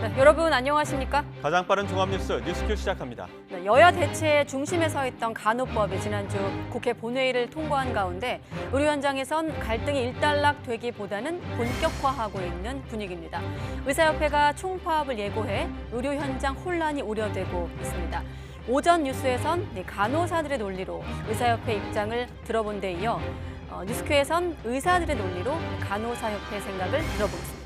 네, 여러분 안녕하십니까? 가장 빠른 종합뉴스 뉴스큐 시작합니다. 네, 여야 대체의 중심에 서 있던 간호법이 지난주 국회 본회의를 통과한 가운데 의료 현장에선 갈등이 일단락되기보다는 본격화하고 있는 분위기입니다. 의사협회가 총파업을 예고해 의료 현장 혼란이 우려되고 있습니다. 오전 뉴스에선 간호사들의 논리로 의사협회 입장을 들어본 데 이어 뉴스큐에선 의사들의 논리로 간호사협회 생각을 들어보겠습니다.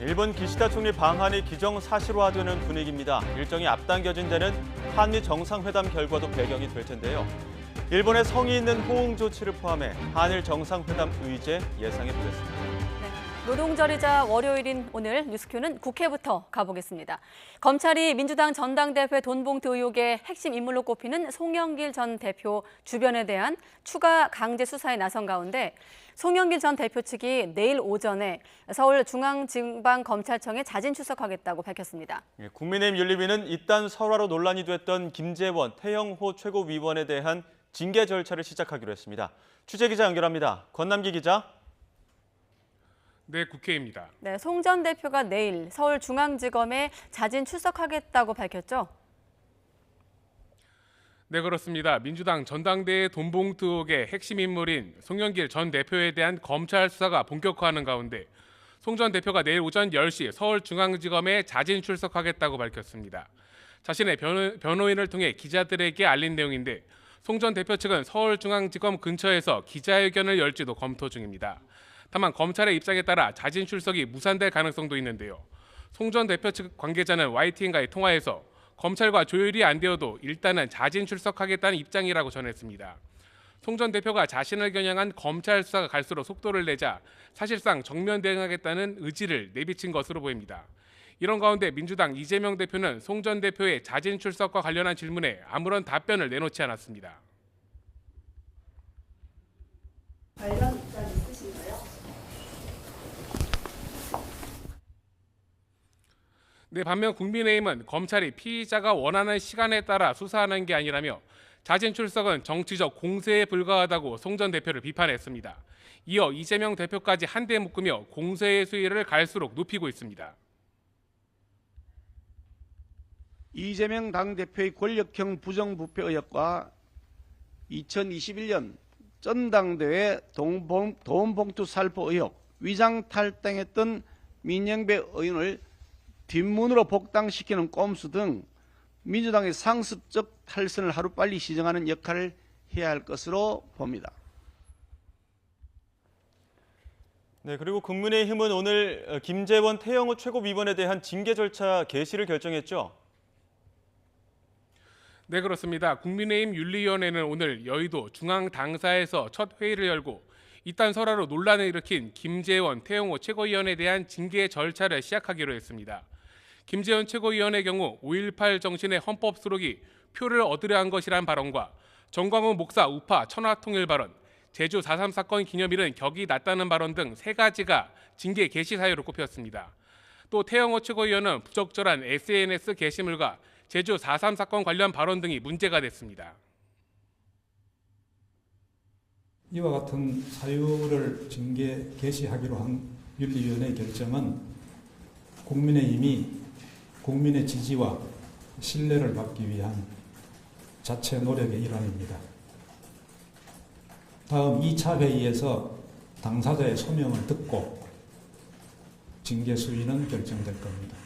일본 기시다 총리 방한이 기정사실화되는 분위기입니다. 일정이 앞당겨진 데는 한미 정상회담 결과도 배경이 될 텐데요. 일본의 성의 있는 호응 조치를 포함해 한일 정상회담 의제 예상해 보겠습니다. 노동절이자 월요일인 오늘 뉴스큐는 국회부터 가보겠습니다. 검찰이 민주당 전당대회 돈봉투 의혹의 핵심 인물로 꼽히는 송영길 전 대표 주변에 대한 추가 강제 수사에 나선 가운데 송영길 전 대표 측이 내일 오전에 서울중앙지방검찰청에 자진 출석하겠다고 밝혔습니다. 국민의힘 윤리위는 이딴 설화로 논란이 됐던 김재원, 태영호 최고위원에 대한 징계 절차를 시작하기로 했습니다. 취재기자 연결합니다. 권남기 기자. 네, 국회입니다. 네, 송 전 대표가 내일 서울중앙지검에 자진 출석하겠다고 밝혔죠? 네, 그렇습니다. 민주당 전당대회 돈봉투 의혹의 핵심 인물인 송영길 전 대표에 대한 검찰 수사가 본격화하는 가운데 송 전 대표가 내일 오전 10시 서울중앙지검에 자진 출석하겠다고 밝혔습니다. 자신의 변호인을 통해 기자들에게 알린 내용인데 송 전 대표 측은 서울중앙지검 근처에서 기자회견을 열지도 검토 중입니다. 다만 검찰의 입장에 따라 자진 출석이 무산될 가능성도 있는데요. 송 전 대표 측 관계자는 YTN과의 통화에서 검찰과 조율이 안 되어도 일단은 자진 출석하겠다는 입장이라고 전했습니다. 송 전 대표가 자신을 겨냥한 검찰 수사가 갈수록 속도를 내자 사실상 정면 대응하겠다는 의지를 내비친 것으로 보입니다. 이런 가운데 민주당 이재명 대표는 송 전 대표의 자진 출석과 관련한 질문에 아무런 답변을 내놓지 않았습니다. 관련 입장 있으신가요? 네, 반면 국민의힘은 검찰이 피의자가 원하는 시간에 따라 수사하는 게 아니라며 자진 출석은 정치적 공세에 불과하다고 송 전 대표를 비판했습니다. 이어 이재명 대표까지 한데 묶으며 공세의 수위를 갈수록 높이고 있습니다. 이재명 당대표의 권력형 부정부패 의혹과 2021년 전당대회 돈봉투 살포 의혹, 위장 탈당했던 민영배 의원을 뒷문으로 복당시키는 꼼수 등 민주당의 상습적 탈선을 하루빨리 시정하는 역할을 해야 할 것으로 봅니다. 네, 그리고 국민의힘은 오늘 김재원, 태영호 최고위원에 대한 징계 절차 개시를 결정했죠? 네, 그렇습니다. 국민의힘 윤리위원회는 오늘 여의도 중앙당사에서 첫 회의를 열고 이딴 설화로 논란을 일으킨 김재원, 태영호 최고위원에 대한 징계 절차를 시작하기로 했습니다. 김재원 최고위원의 경우 5.18 정신의 헌법 수록이 표를 얻으려 한 것이란 발언과 정광훈 목사 우파 천하통일 발언, 제주 4.3 사건 기념일은 격이 낮다는 발언 등 3가지가 징계 개시 사유로 꼽혔습니다. 또 태영호 최고위원은 부적절한 SNS 게시물과 제주 4.3 사건 관련 발언 등이 문제가 됐습니다. 이와 같은 사유를 징계 개시하기로 한 윤리위원회의 결정은 국민의힘이 국민의 지지와 신뢰를 받기 위한 자체 노력의 일환입니다. 다음 2차 회의에서 당사자의 소명을 듣고 징계 수위는 결정될 겁니다.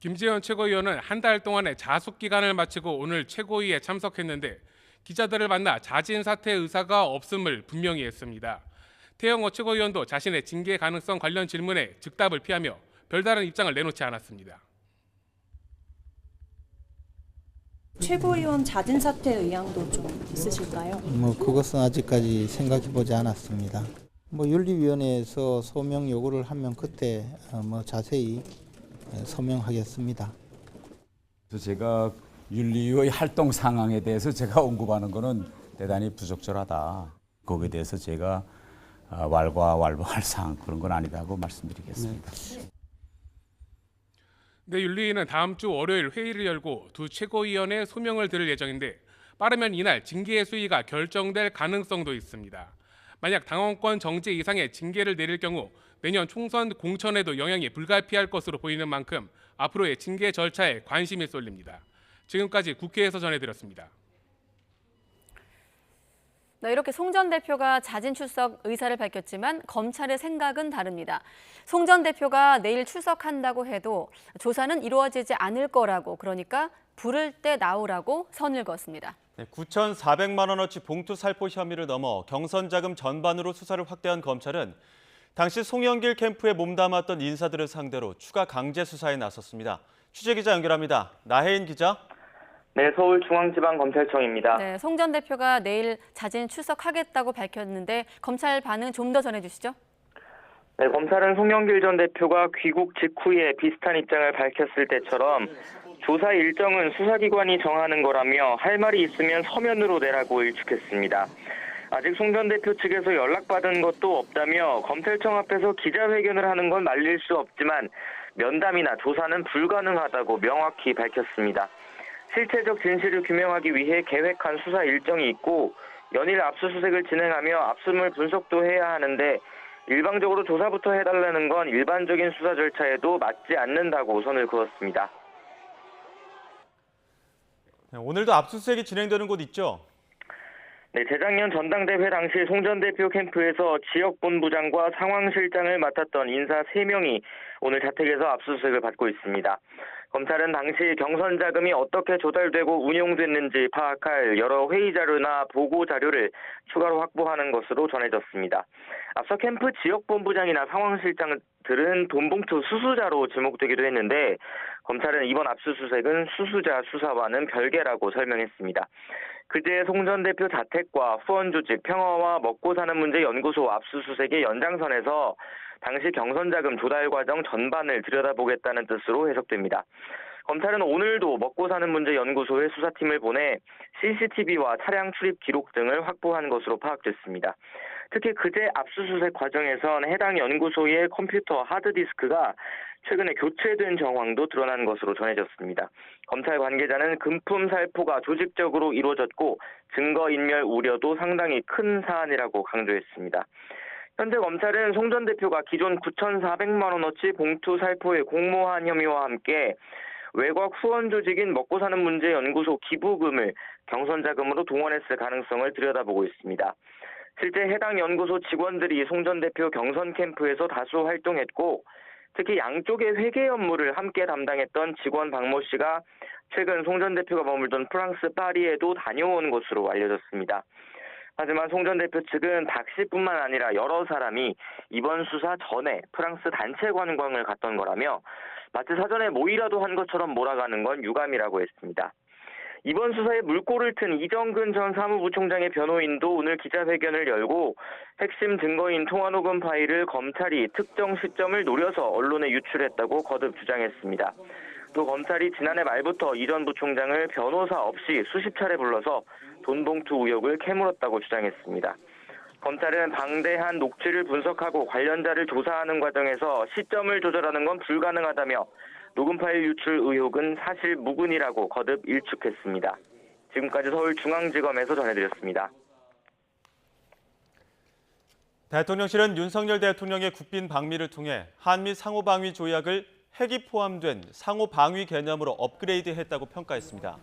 김재원 최고위원은 한 달 동안의 자숙 기간을 마치고 오늘 최고위에 참석했는데 기자들을 만나 자진 사퇴 의사가 없음을 분명히 했습니다. 태영호 최고위원도 자신의 징계 가능성 관련 질문에 즉답을 피하며 별다른 입장을 내놓지 않았습니다. 최고위원 자진 사퇴 의향도 좀 있으실까요? 그것은 아직까지 생각해 보지 않았습니다. 윤리위원회에서 소명 요구를 하면 그때 자세히 서명하겠습니다. 제가 윤리의 활동 상황에 대해서 제가 언급하는 것은 대단히 부적절하다. 거기에 대해서 제가 왈가왈부할 사항 그런 건 아니다고 말씀드리겠습니다. 네, 윤리위는 다음 주 월요일 회의를 열고 두 최고위원의 소명을 들을 예정인데 빠르면 이날 징계의 수위가 결정될 가능성도 있습니다. 만약 당원권 정지 이상의 징계를 내릴 경우 내년 총선 공천에도 영향이 불가피할 것으로 보이는 만큼 앞으로의 징계 절차에 관심이 쏠립니다. 지금까지 국회에서 전해드렸습니다. 네, 이렇게 송 전 대표가 자진 출석 의사를 밝혔지만 검찰의 생각은 다릅니다. 송 전 대표가 내일 출석한다고 해도 조사는 이루어지지 않을 거라고, 그러니까 부를 때 나오라고 선을 그었습니다. 네, 9,400만 원어치 봉투 살포 혐의를 넘어 경선 자금 전반으로 수사를 확대한 검찰은 당시 송영길 캠프에 몸담았던 인사들을 상대로 추가 강제 수사에 나섰습니다. 취재기자 연결합니다. 나혜인 기자. 네, 서울중앙지방검찰청입니다. 네, 송 전 대표가 내일 자진 출석하겠다고 밝혔는데 검찰 반응 좀 더 전해주시죠. 네, 검찰은 송영길 전 대표가 귀국 직후에 비슷한 입장을 밝혔을 때처럼 조사 일정은 수사기관이 정하는 거라며 할 말이 있으면 서면으로 내라고 일축했습니다. 아직 송 전 대표 측에서 연락받은 것도 없다며 검찰청 앞에서 기자회견을 하는 건 말릴 수 없지만 면담이나 조사는 불가능하다고 명확히 밝혔습니다. 실체적 진실을 규명하기 위해 계획한 수사 일정이 있고 연일 압수수색을 진행하며 압수물 분석도 해야 하는데 일방적으로 조사부터 해달라는 건 일반적인 수사 절차에도 맞지 않는다고 선을 그었습니다. 네, 오늘도 압수수색이 진행되는 곳 있죠? 네, 재작년 전당대회 당시 송 전 대표 캠프에서 지역본부장과 상황실장을 맡았던 인사 3명이 오늘 자택에서 압수수색을 받고 있습니다. 검찰은 당시 경선 자금이 어떻게 조달되고 운용됐는지 파악할 여러 회의 자료나 보고 자료를 추가로 확보하는 것으로 전해졌습니다. 앞서 캠프 지역본부장이나 상황실장들은 돈봉투 수수자로 지목되기도 했는데 검찰은 이번 압수수색은 수수자 수사와는 별개라고 설명했습니다. 그제 송 전 대표 자택과 후원조직 평화와 먹고사는 문제 연구소 압수수색의 연장선에서 당시 경선자금 조달 과정 전반을 들여다보겠다는 뜻으로 해석됩니다. 검찰은 오늘도 먹고사는 문제 연구소에 수사팀을 보내 CCTV와 차량 출입 기록 등을 확보한 것으로 파악됐습니다. 특히 그제 압수수색 과정에선 해당 연구소의 컴퓨터 하드디스크가 최근에 교체된 정황도 드러난 것으로 전해졌습니다. 검찰 관계자는 금품 살포가 조직적으로 이루어졌고 증거인멸 우려도 상당히 큰 사안이라고 강조했습니다. 현재 검찰은 송 전 대표가 기존 9,400만 원어치 봉투 살포에 공모한 혐의와 함께 외곽 후원 조직인 먹고사는 문제 연구소 기부금을 경선 자금으로 동원했을 가능성을 들여다보고 있습니다. 실제 해당 연구소 직원들이 송 전 대표 경선 캠프에서 다수 활동했고 특히 양쪽의 회계 업무를 함께 담당했던 직원 박모 씨가 최근 송 전 대표가 머물던 프랑스 파리에도 다녀온 것으로 알려졌습니다. 하지만 송 전 대표 측은 박 씨뿐만 아니라 여러 사람이 이번 수사 전에 프랑스 단체 관광을 갔던 거라며 마치 사전에 모의라도 한 것처럼 몰아가는 건 유감이라고 했습니다. 이번 수사에 물꼬를 튼 이정근 전 사무부총장의 변호인도 오늘 기자회견을 열고 핵심 증거인 통화녹음 파일을 검찰이 특정 시점을 노려서 언론에 유출했다고 거듭 주장했습니다. 또 검찰이 지난해 말부터 이 전 부총장을 변호사 없이 수십 차례 불러서 돈봉투 의혹을 캐물었다고 주장했습니다. 검찰은 방대한 녹취를 분석하고 관련자를 조사하는 과정에서 시점을 조절하는 건 불가능하다며 녹음 파일 유출 의혹은 사실 무근이라고 거듭 일축했습니다. 지금까지 서울중앙지검에서 전해드렸습니다. 대통령실은 윤석열 대통령의 국빈 방미를 통해 한미 상호방위 조약을 핵이 포함된 상호방위 개념으로 업그레이드했다고 평가했습니다.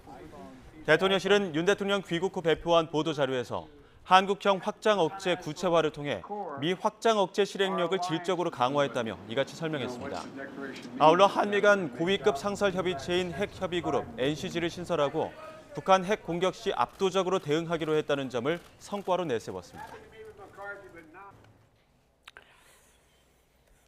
대통령실은 윤 대통령 귀국 후 배포한 보도자료에서 한국형 확장 억제 구체화를 통해 미 확장 억제 실행력을 질적으로 강화했다며 이같이 설명했습니다. 아울러 한미 간 고위급 상설 협의체인 핵협의그룹 NCG를 신설하고 북한 핵 공격 시 압도적으로 대응하기로 했다는 점을 성과로 내세웠습니다.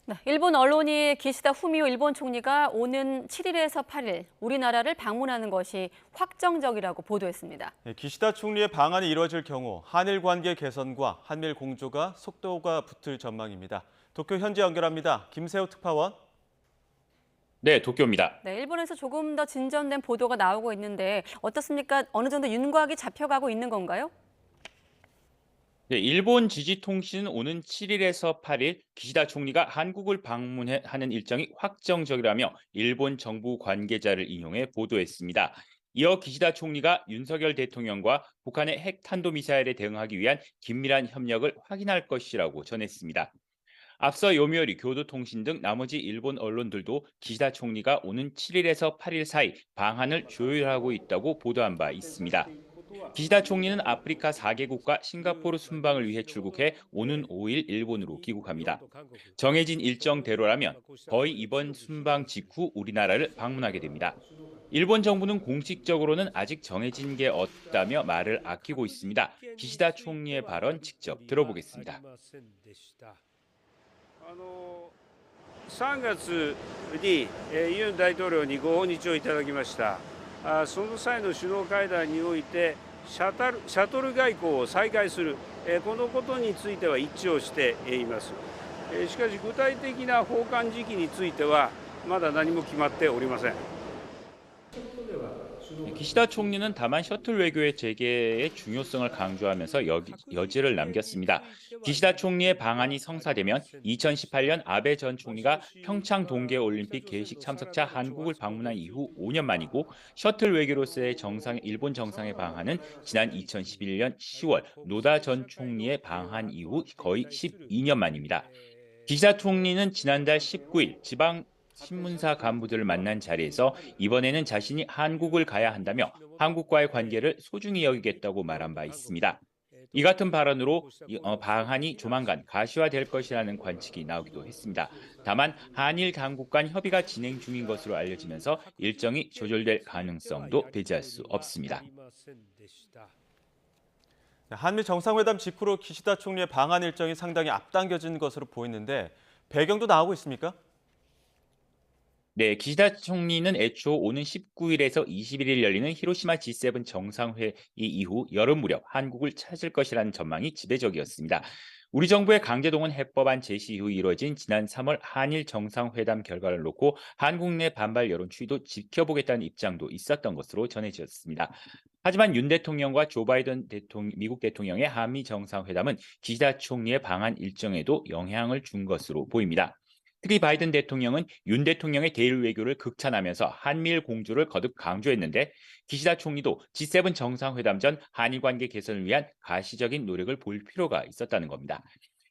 네, 일본 언론이 기시다 후미오 일본 총리가 오는 7일에서 8일 우리나라를 방문하는 것이 확정적이라고 보도했습니다. 기시다 총리의 방한이 이뤄질 경우 한일 관계 개선과 한미일 공조가 속도가 붙을 전망입니다. 도쿄 현지 연결합니다. 김세호 특파원. 네, 도쿄입니다. 네, 일본에서 조금 더 진전된 보도가 나오고 있는데 어떻습니까? 어느 정도 윤곽이 잡혀가고 있는 건가요? 네, 일본 지지통신은 오는 7일에서 8일 기시다 총리가 한국을 방문하는 일정이 확정적이라며 일본 정부 관계자를 인용해 보도했습니다. 이어 기시다 총리가 윤석열 대통령과 북한의 핵 탄도미사일에 대응하기 위한 긴밀한 협력을 확인할 것이라고 전했습니다. 앞서 요미우리, 교도통신 등 나머지 일본 언론들도 기시다 총리가 오는 7일에서 8일 사이 방한을 조율하고 있다고 보도한 바 있습니다. 기시다 총리는 아프리카 4개국과 싱가포르 순방을 위해 출국해 오는 5일 일본으로 귀국합니다. 정해진 일정대로라면 거의 이번 순방 직후 우리나라를 방문하게 됩니다. 일본 정부는 공식적으로는 아직 정해진 게 없다며 말을 아끼고 있습니다. 기시다 총리의 발언 직접 들어보겠습니다. 3月にユン大統領にご訪日をいただきました。その際の首脳会談においてシャトル外交を再開するこのことについては一致をしています。しかし具体的な訪韓時期についてはまだ何も決まっておりません。 기시다 총리는 다만 셔틀 외교의 재개의 중요성을 강조하면서 여지를 남겼습니다. 기시다 총리의 방한이 성사되면 2018년 아베 전 총리가 평창 동계올림픽 개식 참석차 한국을 방문한 이후 5년 만이고 셔틀 외교로서의 일본 정상의 방한은 지난 2011년 10월 노다 전 총리의 방한 이후 거의 12년 만입니다. 기시다 총리는 지난달 19일 지방 신문사 간부들을 만난 자리에서 이번에는 자신이 한국을 가야 한다며 한국과의 관계를 소중히 여기겠다고 말한 바 있습니다. 이 같은 발언으로 방한이 조만간 가시화될 것이라는 관측이 나오기도 했습니다. 다만 한일 당국 간 협의가 진행 중인 것으로 알려지면서 일정이 조절될 가능성도 배제할 수 없습니다. 한미 정상회담 직후로 기시다 총리의 방한 일정이 상당히 앞당겨진 것으로 보이는데 배경도 나오고 있습니까? 네, 기시다 총리는 애초 오는 19일에서 21일 열리는 히로시마 G7 정상회의 이후 여름 무렵 한국을 찾을 것이라는 전망이 지배적이었습니다. 우리 정부의 강제동원 해법안 제시 이후 이뤄진 지난 3월 한일 정상회담 결과를 놓고 한국 내 반발 여론 추이도 지켜보겠다는 입장도 있었던 것으로 전해졌습니다. 하지만 윤 대통령과 조 바이든 미국 대통령의 한미 정상회담은 기시다 총리의 방한 일정에도 영향을 준 것으로 보입니다. 특히 바이든 대통령은 윤 대통령의 대일 외교를 극찬하면서 한미일 공조를 거듭 강조했는데 기시다 총리도 G7 정상회담 전 한일 관계 개선을 위한 가시적인 노력을 볼 필요가 있었다는 겁니다.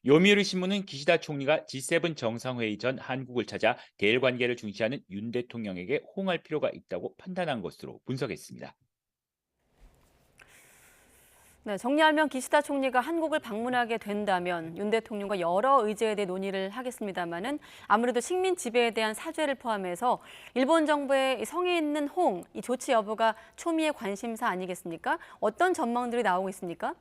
요미우리 신문은 기시다 총리가 G7 정상회의 전 한국을 찾아 대일 관계를 중시하는 윤 대통령에게 호응할 필요가 있다고 판단한 것으로 분석했습니다. 네, 정리하면 기시다 총리가 한국을 방문하게 된다면 윤 대통령과 여러 의제에 대해 논의를 하겠습니다마는 아무래도 식민 지배에 대한 사죄를 포함해서 일본 정부의 성의 있는 호응, 이 조치 여부가 초미의 관심사 아니겠습니까? 어떤 전망들이 나오고 있습니까?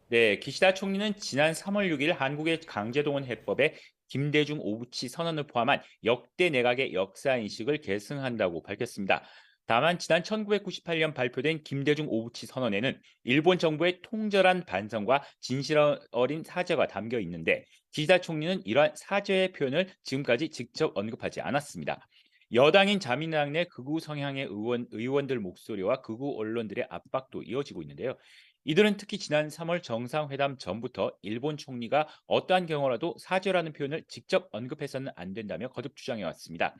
네, 기시다 총리는 지난 3월 6일 한국의 강제동원 해법에 김대중 오부치 선언을 포함한 역대 내각의 역사인식을 계승한다고 밝혔습니다. 다만 지난 1998년 발표된 김대중 오부치 선언에는 일본 정부의 통절한 반성과 진실 어린 사죄가 담겨 있는데 기시다 총리는 이러한 사죄의 표현을 지금까지 직접 언급하지 않았습니다. 여당인 자민당 내 극우 성향의 의원들 목소리와 극우 언론들의 압박도 이어지고 있는데요. 이들은 특히 지난 3월 정상회담 전부터 일본 총리가 어떠한 경우라도 사죄라는 표현을 직접 언급해서는 안 된다며 거듭 주장해왔습니다.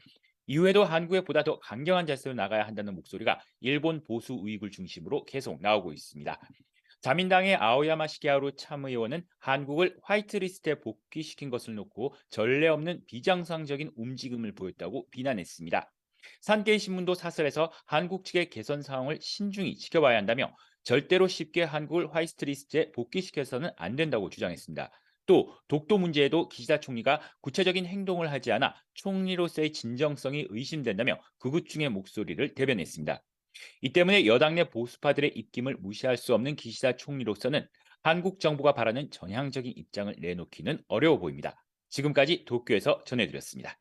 이후에도 한국에 보다 더 강경한 자세로 나가야 한다는 목소리가 일본 보수 우익을 중심으로 계속 나오고 있습니다. 자민당의 아오야마 시게하루 참의원은 한국을 화이트리스트에 복귀시킨 것을 놓고 전례 없는 비정상적인 움직임을 보였다고 비난했습니다. 산케이 신문도 사설에서 한국 측의 개선 상황을 신중히 지켜봐야 한다며 절대로 쉽게 한국을 화이트리스트에 복귀시켜서는 안 된다고 주장했습니다. 또 독도 문제에도 기시다 총리가 구체적인 행동을 하지 않아 총리로서의 진정성이 의심된다며 극우층의 목소리를 대변했습니다. 이 때문에 여당 내 보수파들의 입김을 무시할 수 없는 기시다 총리로서는 한국 정부가 바라는 전향적인 입장을 내놓기는 어려워 보입니다. 지금까지 도쿄에서 전해드렸습니다.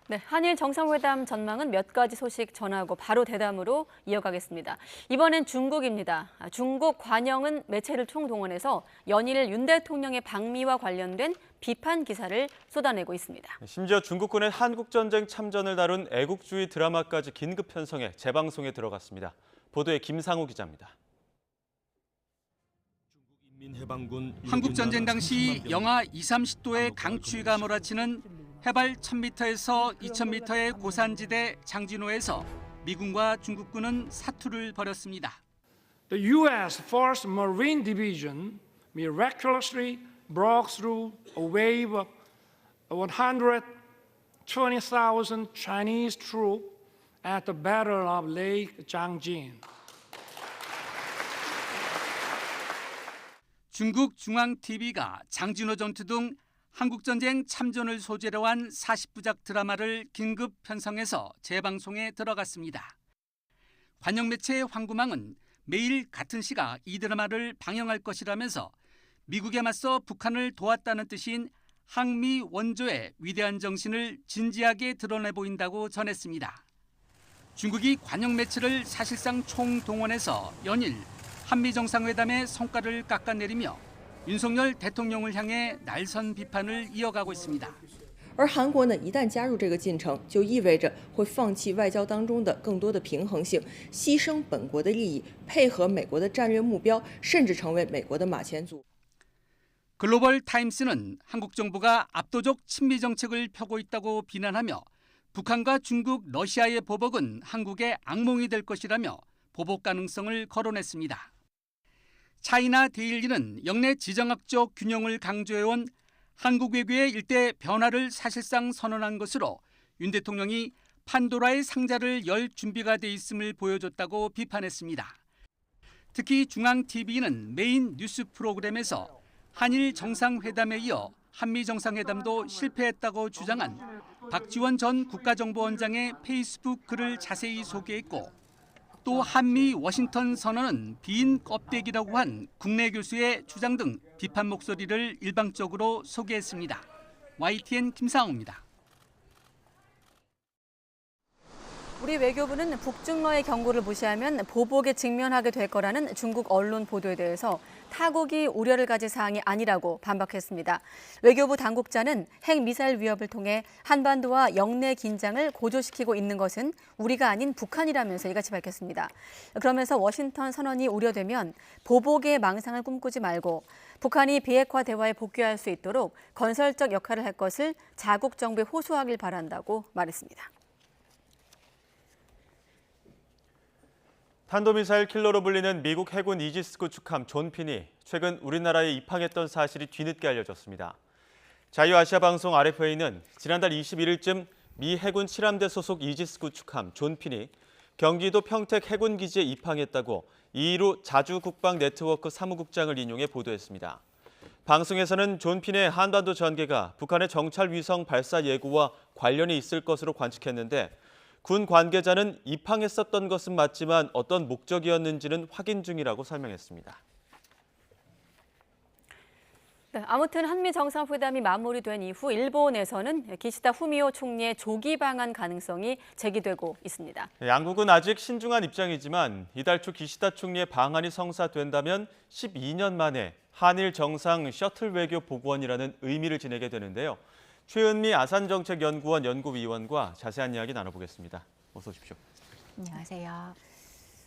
네, 한일 정상회담 전망은 몇 가지 소식 전하고 바로 대담으로 이어가겠습니다. 이번엔 중국입니다. 중국 관영은 매체를 총동원해서 연일 윤 대통령의 방미와 관련된 비판 기사를 쏟아내고 있습니다. 심지어 중국군의 한국전쟁 참전을 다룬 애국주의 드라마까지 긴급 편성해 재방송에 들어갔습니다. 보도에 김상우 기자입니다. 한국전쟁 당시 영하 20, 30도의 강추위가 몰아치는 해발 1000m에서 2000m의 고산지대 장진호에서 미군과 중국군은 사투를 벌였습니다. The U.S. First Marine Division miraculously broke through a wave of 120,000 Chinese troops at the Battle of Lake Changjin. 중국 중앙TV가 장진호 전투 등 한국전쟁 참전을 소재로 한 40부작 드라마를 긴급 편성해서 재방송에 들어갔습니다. 관영 매체 황구망은 매일 같은 시각 이 드라마를 방영할 것이라면서 미국에 맞서 북한을 도왔다는 뜻인 항미 원조의 위대한 정신을 진지하게 드러내 보인다고 전했습니다. 중국이 관영 매체를 사실상 총동원해서 연일 한미 정상회담의 성과를 깎아내리며 윤석열 대통령을 향해 날선 비판을 이어가고 있습니다. 而韩国呢，一旦加入这个进程，就意味着会放弃外交当中的更多的平衡性，牺牲本国的利益，配合美国的战略目标，甚至成为美国的马前卒。 글로벌 타임스는 한국 정부가 압도적 친미 정책을 펴고 있다고 비난하며 북한과 중국, 러시아의 보복은 한국의 악몽이 될 것이라며 보복 가능성을 거론했습니다. 차이나 데일리는 영내 지정학적 균형을 강조해온 한국 외교의 일대 변화를 사실상 선언한 것으로 윤 대통령이 판도라의 상자를 열 준비가 돼 있음을 보여줬다고 비판했습니다. 특히 중앙TV는 메인 뉴스 프로그램에서 한일 정상회담에 이어 한미 정상회담도 실패했다고 주장한 박지원 전 국가정보원장의 페이스북 글을 자세히 소개했고 또 한미 워싱턴 선언은 빈 껍데기라고 한 국내 교수의 주장 등 비판 목소리를 일방적으로 소개했습니다. YTN 김상우입니다. 우리 외교부는 북중러의 경고를 무시하면 보복에 직면하게 될 거라는 중국 언론 보도에 대해서 타국이 우려를 가질 사항이 아니라고 반박했습니다. 외교부 당국자는 핵미사일 위협을 통해 한반도와 영내 긴장을 고조시키고 있는 것은 우리가 아닌 북한이라면서 이같이 밝혔습니다. 그러면서 워싱턴 선언이 우려되면 보복의 망상을 꿈꾸지 말고 북한이 비핵화 대화에 복귀할 수 있도록 건설적 역할을 할 것을 자국 정부에 호소하길 바란다고 말했습니다. 탄도미사일 킬러로 불리는 미국 해군 이지스급 축함 존핀이 최근 우리나라에 입항했던 사실이 뒤늦게 알려졌습니다. 자유아시아방송 RFA는 지난달 21일쯤 미 해군 7함대 소속 이지스급 축함 존핀이 경기도 평택 해군기지에 입항했다고 이의로 자주국방네트워크 사무국장을 인용해 보도했습니다. 방송에서는 존핀의 한반도 전개가 북한의 정찰 위성 발사 예고와 관련이 있을 것으로 관측했는데 군 관계자는 입항했었던 것은 맞지만 어떤 목적이었는지는 확인 중이라고 설명했습니다. 네, 아무튼 한미 정상회담이 마무리된 이후 일본에서는 기시다 후미오 총리의 조기 방한 가능성이 제기되고 있습니다. 양국은 아직 신중한 입장이지만 이달 초 기시다 총리의 방한이 성사된다면 12년 만에 한일 정상 셔틀 외교 복원이라는 의미를 지니게 되는데요. 최은미 아산정책연구원 연구위원과 자세한 이야기 나눠보겠습니다. 어서 오십시오. 안녕하세요.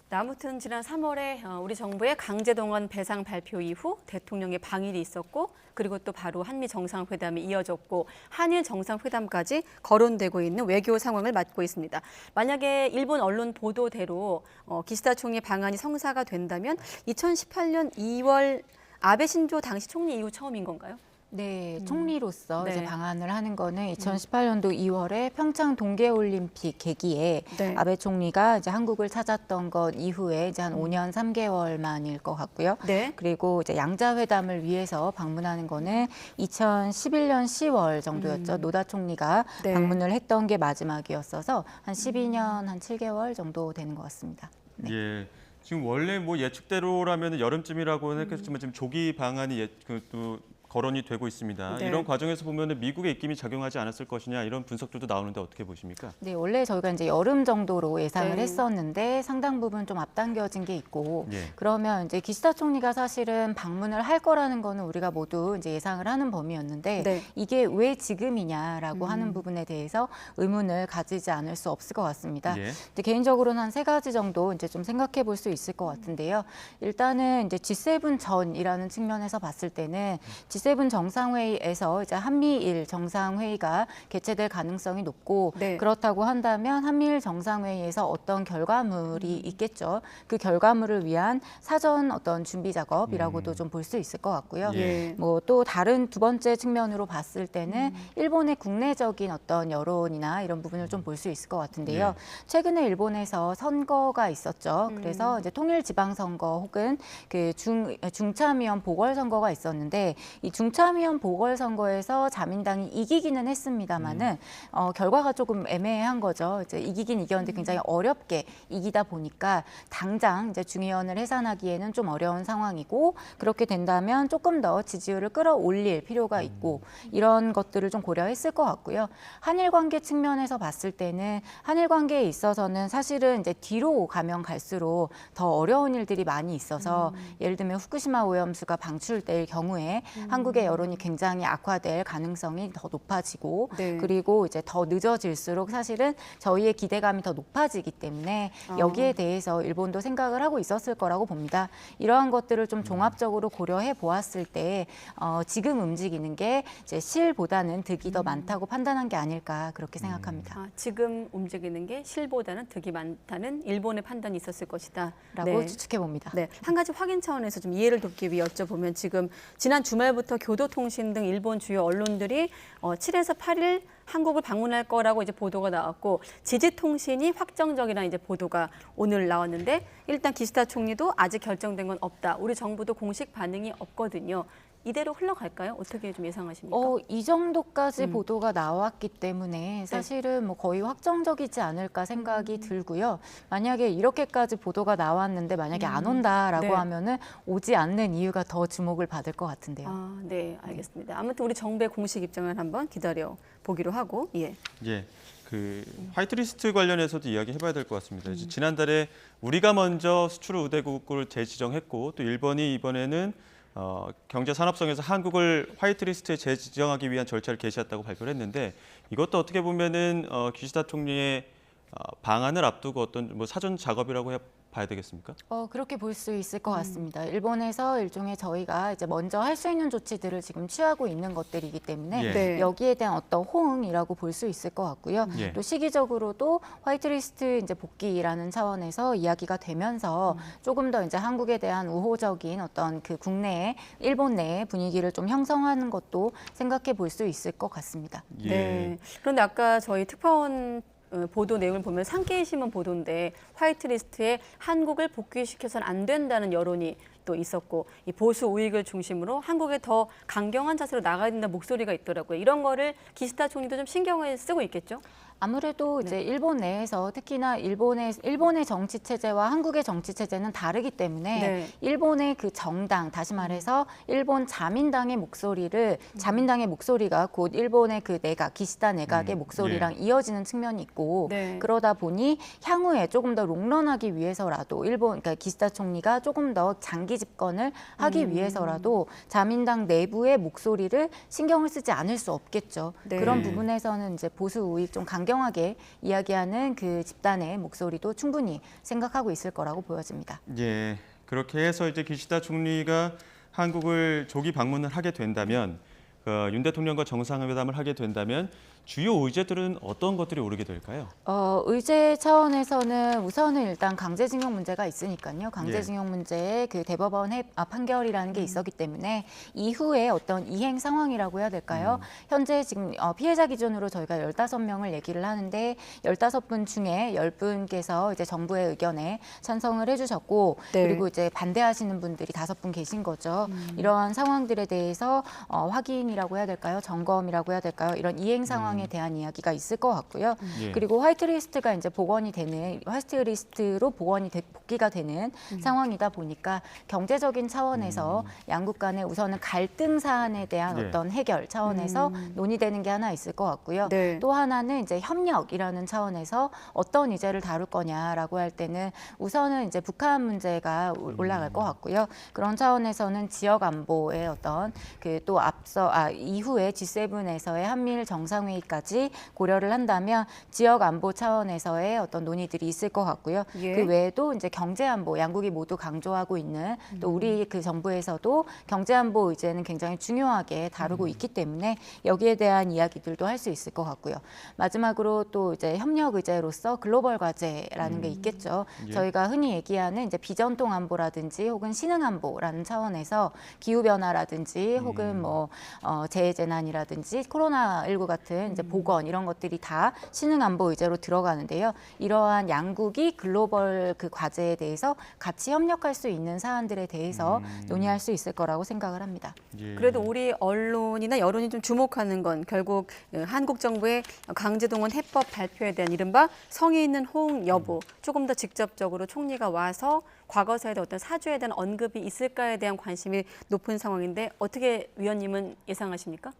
아무튼 지난 3월에 우리 정부의 강제동원 배상 발표 이후 대통령의 방일이 있었고 그리고 또 바로 한미 정상회담이 이어졌고 한일 정상회담까지 거론되고 있는 외교 상황을 맞고 있습니다. 만약에 일본 언론 보도대로 기시다 총리 방한이 성사가 된다면 2018년 2월 아베 신조 당시 총리 이후 처음인 건가요? 네, 총리로서 네. 이제 방한을 하는 거는 2018년도 2월에 평창 동계올림픽 계기에 네. 아베 총리가 이제 한국을 찾았던 것 이후에 이제 한 5년 3개월 만일 것 같고요. 네. 그리고 이제 양자회담을 위해서 방문하는 거는 2011년 10월 정도였죠. 노다 총리가 네. 방문을 했던 게 마지막이었어서 한 12년 한 7개월 정도 되는 것 같습니다. 네. 예. 지금 원래 뭐 예측대로라면 여름쯤이라고는 했겠지만 지금 조기 방안이 또 거론이 되고 있습니다. 네. 이런 과정에서 보면 미국의 입김이 작용하지 않았을 것이냐 이런 분석들도 나오는데 어떻게 보십니까? 네, 원래 저희가 이제 여름 정도로 예상을 네. 했었는데 상당 부분 좀 앞당겨진 게 있고 예. 그러면 이제 기시다 총리가 사실은 방문을 할 거라는 거는 우리가 모두 이제 예상을 하는 범위였는데 네. 이게 왜 지금이냐라고 하는 부분에 대해서 의문을 가지지 않을 수 없을 것 같습니다. 예. 근데 개인적으로는 한 3가지 정도 이제 좀 생각해 볼 수 있을 것 같은데요. 일단은 이제 G7 전이라는 측면에서 봤을 때는 G7 G7 정상회의에서 이제 한미일 정상회의가 개최될 가능성이 높고 네. 그렇다고 한다면 한미일 정상회의에서 어떤 결과물이 있겠죠. 그 결과물을 위한 사전 어떤 준비 작업이라고도 좀 볼 수 있을 것 같고요. 예. 뭐 또 다른 두 번째 측면으로 봤을 때는 일본의 국내적인 어떤 여론이나 이런 부분을 좀 볼 수 있을 것 같은데요. 최근에 일본에서 선거가 있었죠. 그래서 이제 통일 지방선거 혹은 그 중참위원 보궐선거가 있었는데 이 중참위원 보궐선거에서 자민당이 이기기는 했습니다만은 결과가 조금 애매한 거죠. 이제 이기긴 이겼는데 굉장히 어렵게 이기다 보니까 당장 이제 중의원을 해산하기에는 좀 어려운 상황이고 그렇게 된다면 조금 더 지지율을 끌어올릴 필요가 있고 이런 것들을 좀 고려했을 것 같고요. 한일 관계 측면에서 봤을 때는 한일 관계에 있어서는 사실은 이제 뒤로 가면 갈수록 더 어려운 일들이 많이 있어서 예를 들면 후쿠시마 오염수가 방출될 경우에 한국의 여론이 굉장히 악화될 가능성이 더 높아지고 네. 그리고 이제 더 늦어질수록 사실은 저희의 기대감이 더 높아지기 때문에 여기에 대해서 일본도 생각을 하고 있었을 거라고 봅니다. 이러한 것들을 좀 종합적으로 고려해 보았을 때 지금 움직이는 게 이제 실보다는 득이 더 많다고 판단한 게 아닐까 그렇게 생각합니다. 지금 움직이는 게 실보다는 득이 많다는 일본의 판단이 있었을 것이다. 라고 추측해 봅니다. 네, 한 가지 확인 차원에서 좀 이해를 돕기 위해 여쭤보면 지금 지난 주말부터 교도통신 등 일본 주요 언론들이 7에서 8일 한국을 방문할 거라고 이제 보도가 나왔고 지지통신이 확정적이라는 이제 보도가 오늘 나왔는데 일단 기시다 총리도 아직 결정된 건 없다. 우리 정부도 공식 반응이 없거든요. 이대로 흘러갈까요? 어떻게 좀 예상하십니까? 이 정도까지 보도가 나왔기 때문에 사실은 뭐 거의 확정적이지 않을까 생각이 들고요. 만약에 이렇게까지 보도가 나왔는데 만약에 안 온다라고 네. 하면은 오지 않는 이유가 더 주목을 받을 것 같은데요. 네, 알겠습니다. 아무튼 우리 정부의 공식 입장을 한번 기다려 보기로 하고, 예. 그 화이트리스트 관련해서도 이야기해봐야 될 것 같습니다. 이제 지난달에 우리가 먼저 수출 우대국을 재지정했고 또 일본이 이번에는 경제산업성에서 한국을 화이트리스트에 재지정하기 위한 절차를 개시했다고 발표를 했는데 이것도 어떻게 보면은 기시다 총리의 방안을 앞두고 어떤 뭐 사전 작업이라고 봐야 되겠습니까? 그렇게 볼 수 있을 것 같습니다. 일본에서 일종의 저희가 이제 먼저 할 수 있는 조치들을 지금 취하고 있는 것들이기 때문에 네. 여기에 대한 어떤 호응이라고 볼 수 있을 것 같고요. 또 시기적으로도 화이트리스트 이제 복귀라는 차원에서 이야기가 되면서 조금 더 이제 한국에 대한 우호적인 어떤 그 국내에 일본 내의 분위기를 좀 형성하는 것도 생각해 볼 수 있을 것 같습니다. 네. 그런데 아까 저희 특파원 보도 내용을 보면 산케이신문 보도인데 화이트리스트에 한국을 복귀시켜서는 안 된다는 여론이 또 있었고 이 보수 우익을 중심으로 한국에 더 강경한 자세로 나가야 된다는 목소리가 있더라고요. 이런 거를 기시다 총리도 좀 신경을 쓰고 있겠죠? 아무래도 이제 일본 내에서 특히나 일본의 정치 체제와 한국의 정치 체제는 다르기 때문에 일본의 그 정당, 다시 말해서 일본 자민당의 목소리가 곧 일본의 그 내각, 기시다 내각의 목소리랑 이어지는 측면이 있고 그러다 보니 향후에 조금 더 롱런하기 위해서라도 그러니까 기시다 총리가 조금 더 장기 집권을 하기 위해서라도 자민당 내부의 목소리를 신경을 쓰지 않을 수 없겠죠. 그런 부분에서는 이제 보수 우익 좀 강경하게 이야기하는 그 집단의 목소리도 충분히 생각하고 있을 거라고 보여집니다. 예, 그렇게 해서 이제 기시다 총리가 한국을 조기 방문을 하게 된다면 윤 대통령과 정상회담을 하게 된다면 주요 의제들은 어떤 것들이 오르게 될까요? 의제 차원에서는 우선은 일단 강제징용 문제가 있으니까요. 강제징용 문제에 그 대법원 판결이라는 게 있었기 때문에 이후에 어떤 이행 상황이라고 해야 될까요? 현재 지금 피해자 기준으로 저희가 15명을 얘기를 하는데 15분 중에 10분께서 이제 정부의 의견에 찬성을 해주셨고 그리고 이제 반대하시는 분들이 5분 계신 거죠. 이러한 상황들에 대해서 확인이라고 해야 될까요? 점검이라고 해야 될까요? 이런 이행 상황 에 대한 이야기가 있을 것 같고요. 그리고 화이트리스트가 이제 화이트리스트로 복귀가 되는 상황이다 보니까 경제적인 차원에서 양국 간에 우선은 갈등 사안에 대한 어떤 해결 차원에서 논의되는 게 하나 있을 것 같고요. 또 하나는 이제 협력이라는 차원에서 어떤 의제를 다룰 거냐라고 할 때는 우선은 이제 북한 문제가 올라갈 것 같고요. 그런 차원에서는 지역 안보의 어떤 그 또 이후에 G7에서의 한미일 정상회의까지 고려를 한다면 지역 안보 차원에서의 어떤 논의들이 있을 것 같고요. 예. 그 외에도 이제 경제 안보, 양국이 모두 강조하고 있는 또 우리 그 정부에서도 경제 안보 의제는 굉장히 중요하게 다루고 있기 때문에 여기에 대한 이야기들도 할 수 있을 것 같고요. 마지막으로 또 이제 협력 의제로서 글로벌 과제라는 게 있겠죠. 예. 저희가 흔히 얘기하는 이제 비전통 안보라든지 혹은 신흥 안보라는 차원에서 기후 변화라든지 혹은 뭐 재해 재난이라든지 코로나19 같은 이제 보건 이런 것들이 다 신흥 안보 의제로 들어가는데요. 이러한 양국이 글로벌 그 과제에 대해서 같이 협력할 수 있는 사안들에 대해서 논의할 수 있을 거라고 생각을 합니다. 예. 그래도 우리 언론이나 여론이 좀 주목하는 건 결국 한국 정부의 강제동원 해법 발표에 대한 이른바 성의 있는 호응 여부, 조금 더 직접적으로 총리가 와서 과거사에 대한 어떤 사주에 대한 언급이 있을까에 대한 관심이 높은 상황인데 어떻게 위원님은 예상하십니까?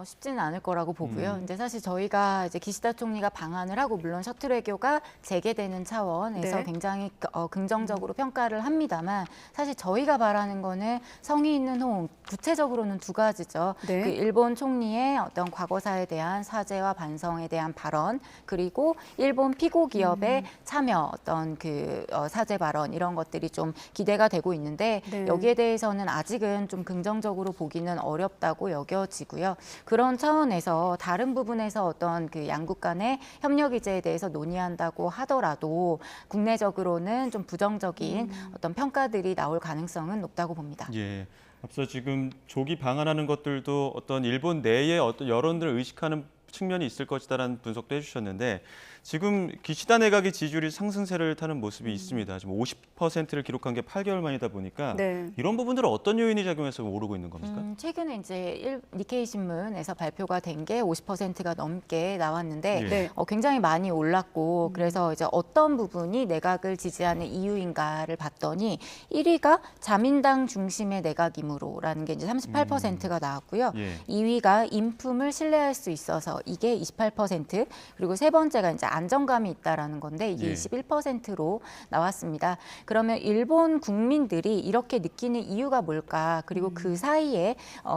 쉽지는 않을 거라고 보고요. 이제 사실 저희가 이제 기시다 총리가 방한을 하고 물론 셔틀 외교가 재개되는 차원에서 네. 굉장히 긍정적으로 평가를 합니다만 사실 저희가 바라는 거는 성의 있는 호응, 구체적으로는 두 가지죠. 네. 그 일본 총리의 어떤 과거사에 대한 사죄와 반성에 대한 발언, 그리고 일본 피고 기업의 참여 어떤 그 사죄 발언 이런 것들이 좀 기대가 되고 있는데 네. 여기에 대해서는 아직은 좀 긍정적으로 보기는 어렵다고 여겨지고요. 그런 차원에서 다른 부분에서 어떤 그 양국 간의 협력 의제에 대해서 논의한다고 하더라도 국내적으로는 좀 부정적인 어떤 평가들이 나올 가능성은 높다고 봅니다. 예. 앞서 지금 조기 방한하는 것들도 어떤 일본 내의 어떤 여론들을 의식하는 측면이 있을 것이다라는 분석도 해주셨는데 지금 기시다 내각의 지지율이 상승세를 타는 모습이 있습니다. 지금 50%를 기록한 게 8개월 만이다 보니까 네. 이런 부분들은 어떤 요인이 작용해서 오르고 있는 겁니까? 최근에 이제 니케이 신문에서 발표가 된 게 50%가 넘게 나왔는데 네. 굉장히 많이 올랐고 그래서 이제 어떤 부분이 내각을 지지하는 이유인가를 봤더니 1위가 자민당 중심의 내각이므로라는 게 이제 38%가 나왔고요. 예. 2위가 인품을 신뢰할 수 있어서 이게 28%, 그리고 세 번째가 이제 안정감이 있다라는 건데 이게 예. 21%로 나왔습니다. 그러면 일본 국민들이 이렇게 느끼는 이유가 뭘까? 그리고 그 사이에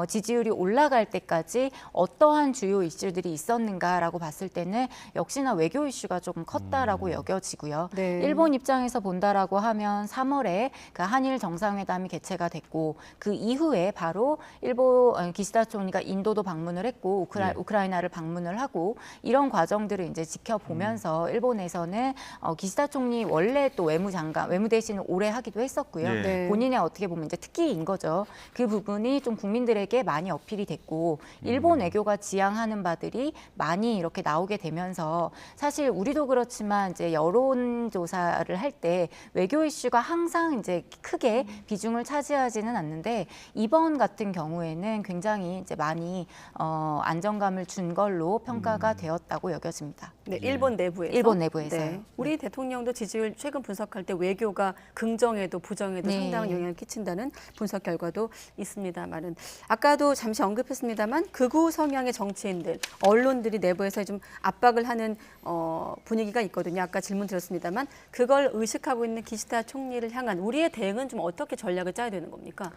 지지율이 올라갈 때까지 어떠한 주요 이슈들이 있었는가라고 봤을 때는 역시나 외교 이슈가 조금 컸다라고 여겨지고요. 네. 일본 입장에서 본다라고 하면 3월에 그 한일 정상회담이 개최가 됐고 그 이후에 바로 일본 기시다 총리가 인도도 방문을 했고 우크라이나를 방문을 하고 이런 과정들을 이제 지켜보면서 일본에서는 기시다 총리 원래 또 외무대신을 오래 하기도 했었고요. 예. 네. 본인의 어떻게 보면 이제 특기인 거죠. 그 부분이 좀 국민들에게 많이 어필이 됐고 일본 외교가 지향하는 바들이 많이 이렇게 나오게 되면서 사실 우리도 그렇지만 이제 여론조사를 할 때 외교 이슈가 항상 이제 크게 비중을 차지하지는 않는데 이번 같은 경우에는 굉장히 이제 많이 안정감을 준 걸로 평가가 되었다고 여겨집니다. 네, 일본 내부에서. 일본 내부에서요. 네. 우리 대통령도 지지율 최근 분석할 때 외교가 긍정에도 부정에도 네. 상당한 영향을 끼친다는 분석 결과도 있습니다만은 아까도 잠시 언급했습니다만 극우 성향의 정치인들, 언론들이 내부에서 좀 압박을 하는 분위기가 있거든요. 아까 질문 드렸습니다만 그걸 의식하고 있는 기시다 총리를 향한 우리의 대응은 좀 어떻게 전략을 짜야 되는 겁니까?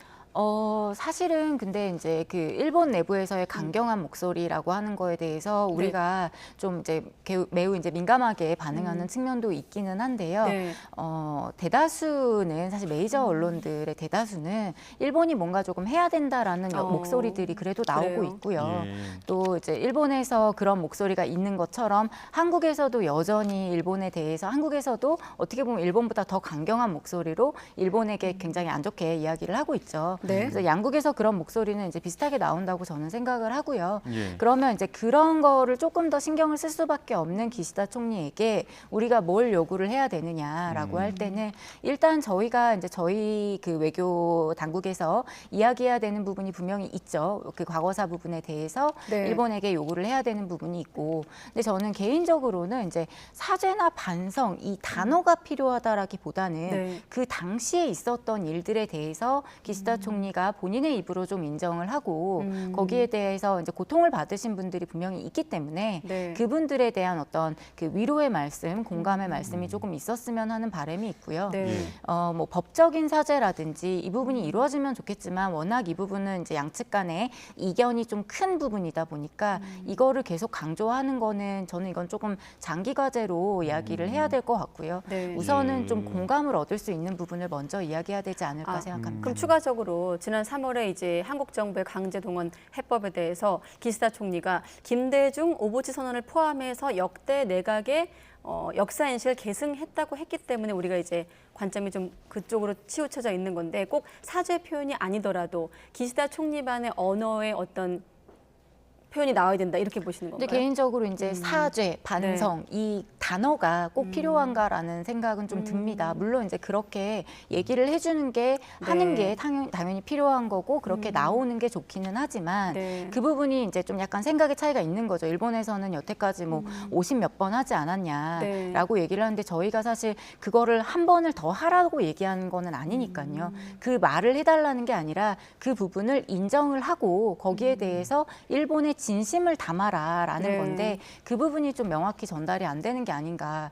사실은 근데 이제 그 일본 내부에서의 강경한 목소리라고 하는 거에 대해서 우리가 좀 이제 매우 이제 민감하게 반응하는 측면도 있기는 한데요. 네. 대다수는 사실 메이저 언론들의 대다수는 일본이 뭔가 조금 해야 된다라는 목소리들이 그래도 나오고 그래요? 있고요. 예. 또 이제 일본에서 그런 목소리가 있는 것처럼 한국에서도 여전히 일본에 대해서 한국에서도 어떻게 보면 일본보다 더 강경한 목소리로 일본에게 굉장히 안 좋게 이야기를 하고 있죠. 네. 그래서 양국에서 그런 목소리는 이제 비슷하게 나온다고 저는 생각을 하고요. 예. 그러면 이제 그런 거를 조금 더 신경을 쓸 수밖에 없는 기시다 총리에게 우리가 뭘 요구를 해야 되느냐라고 할 때는 일단 저희가 이제 저희 그 외교 당국에서 이야기해야 되는 부분이 분명히 있죠. 그 과거사 부분에 대해서 네. 일본에게 요구를 해야 되는 부분이 있고, 근데 저는 개인적으로는 이제 사죄나 반성 이 단어가 필요하다라기보다는 네. 그 당시에 있었던 일들에 대해서 기시다 총리 총리가 본인의 입으로 좀 인정을 하고 거기에 대해서 이제 고통을 받으신 분들이 분명히 있기 때문에 네. 그분들에 대한 어떤 그 위로의 말씀, 공감의 말씀이 조금 있었으면 하는 바람이 있고요. 네. 뭐 법적인 사죄라든지 이 부분이 이루어지면 좋겠지만 워낙 이 부분은 이제 양측 간에 이견이 좀 큰 부분이다 보니까 이거를 계속 강조하는 거는 저는 이건 조금 장기 과제로 이야기를 해야 될 것 같고요. 네. 우선은 좀 공감을 얻을 수 있는 부분을 먼저 이야기해야 되지 않을까 생각합니다. 그럼 추가적으로 지난 3월에 이제 한국 정부의 강제 동원 해법에 대해서 기시다 총리가 김대중 오부치 선언을 포함해서 역대 내각의 역사 인식을 계승했다고 했기 때문에 우리가 이제 관점이 좀 그쪽으로 치우쳐져 있는 건데 꼭 사죄 표현이 아니더라도 기시다 총리반의 언어의 어떤 표현이 나와야 된다 이렇게 보시는 건가요? 근데 개인적으로 이제 사죄, 반성 이 단어가 꼭 필요한가라는 생각은 좀 듭니다. 물론 이제 그렇게 얘기를 해주는 게 하는 게 당연히 필요한 거고 그렇게 나오는 게 좋기는 하지만 그 부분이 이제 좀 약간 생각의 차이가 있는 거죠. 일본에서는 여태까지 뭐 50 몇 번 하지 않았냐라고 얘기를 하는데 저희가 사실 그거를 한 번을 더 하라고 얘기하는 거는 아니니까요. 그 말을 해달라는 게 아니라 그 부분을 인정을 하고 거기에 대해서 일본의 진심을 담아라라는 건데 그 부분이 좀 명확히 전달이 안 되는 게 아닌가.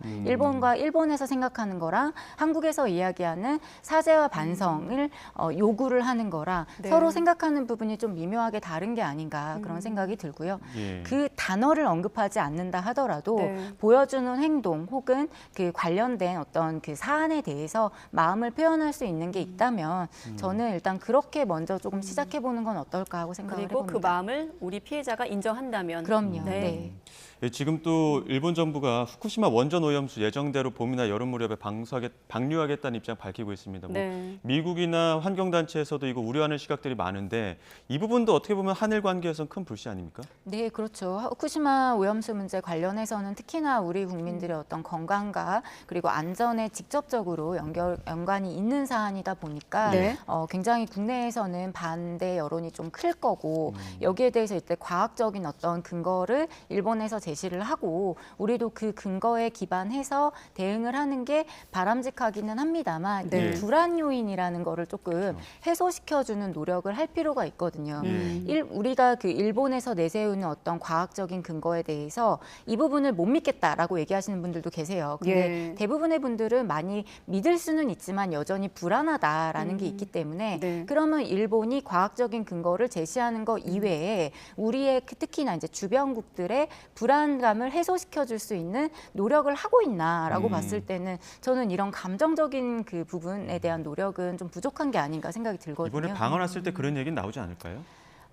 일본에서 생각하는 거랑 한국에서 이야기하는 사죄와 반성을 요구를 하는 거랑 서로 생각하는 부분이 좀 미묘하게 다른 게 아닌가 그런 생각이 들고요. 그 단어를 언급하지 않는다 하더라도 보여주는 행동 혹은 그 관련된 어떤 그 사안에 대해서 마음을 표현할 수 있는 게 있다면 저는 일단 그렇게 먼저 조금 시작해 보는 건 어떨까 하고 생각을 그리고 해봅니다. 그 마음을 우리 피해자가 인정한다면 그럼요. 네. 지금 또 일본 정부가 후쿠시마 원전 오염수 예정대로 봄이나 여름 무렵에 방류하겠다는 입장 밝히고 있습니다. 미국이나 환경단체에서도 이거 우려하는 시각들이 많은데 이 부분도 어떻게 보면 한일 관계에서는 큰 불씨 아닙니까? 네, 그렇죠. 후쿠시마 오염수 문제 관련해서는 특히나 우리 국민들의 어떤 건강과 그리고 안전에 직접적으로 연관이 있는 사안이다 보니까 굉장히 국내에서는 반대 여론이 좀 클 거고 여기에 대해서 이때 과학적인 어떤 근거를 일본에서 제시를 하고 우리도 그 근거에 기반해서 대응을 하는 게 바람직하기는 합니다만 이 불안 요인이라는 거를 조금 해소시켜주는 노력을 할 필요가 있거든요. 우리가 그 일본에서 내세우는 어떤 과학적인 근거에 대해서 이 부분을 못 믿겠다라고 얘기하시는 분들도 계세요. 근데 대부분의 분들은 많이 믿을 수는 있지만 여전히 불안하다라는 게 있기 때문에 그러면 일본이 과학적인 근거를 제시하는 거 이외에 우리의 특히나 이제 주변국들의 불안감을 해소시켜 줄 수 있는 노력을 하고 있나라고 봤을 때는 저는 이런 감정적인 그 부분에 대한 노력은 좀 부족한 게 아닌가 생각이 들거든요. 이번에 방언했을 때 그런 얘기는 나오지 않을까요?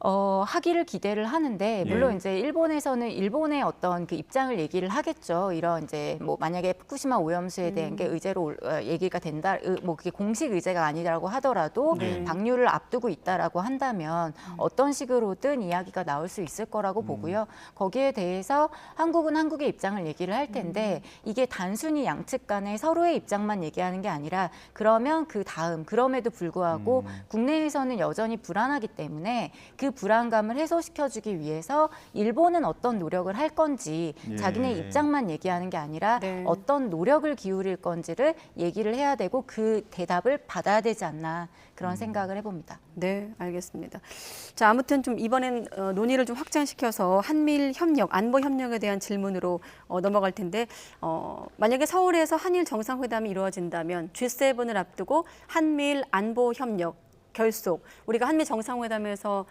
하기를 기대를 하는데 물론 이제 일본에서는 일본의 어떤 그 입장을 얘기를 하겠죠. 이런 이제 뭐 만약에 후쿠시마 오염수에 대한 게 의제로 얘기가 된다, 뭐 그게 공식 의제가 아니라고 하더라도 방류를 앞두고 있다라고 한다면 어떤 식으로든 이야기가 나올 수 있을 거라고 보고요. 거기에 대해서 한국은 한국의 입장을 얘기를 할 텐데 이게 단순히 양측 간의 서로의 입장만 얘기하는 게 아니라 그러면 그 다음 그럼에도 불구하고 국내에서는 여전히 불안하기 때문에 그 불안감을 해소시켜주기 위해서 일본은 어떤 노력을 할 건지 자기네 입장만 얘기하는 게 아니라 어떤 노력을 기울일 건지를 얘기를 해야 되고 그 대답을 받아야 되지 않나 그런 생각을 해봅니다. 네, 알겠습니다. 자, 아무튼 좀 이번엔 논의를 좀 확장시켜서 한미일 협력, 안보 협력에 대한 질문으로 넘어갈 텐데 만약에 서울에서 한일 정상회담이 이루어진다면 G7을 앞두고 한미일 안보 협력 결속, 우리가 한미 정상회담에서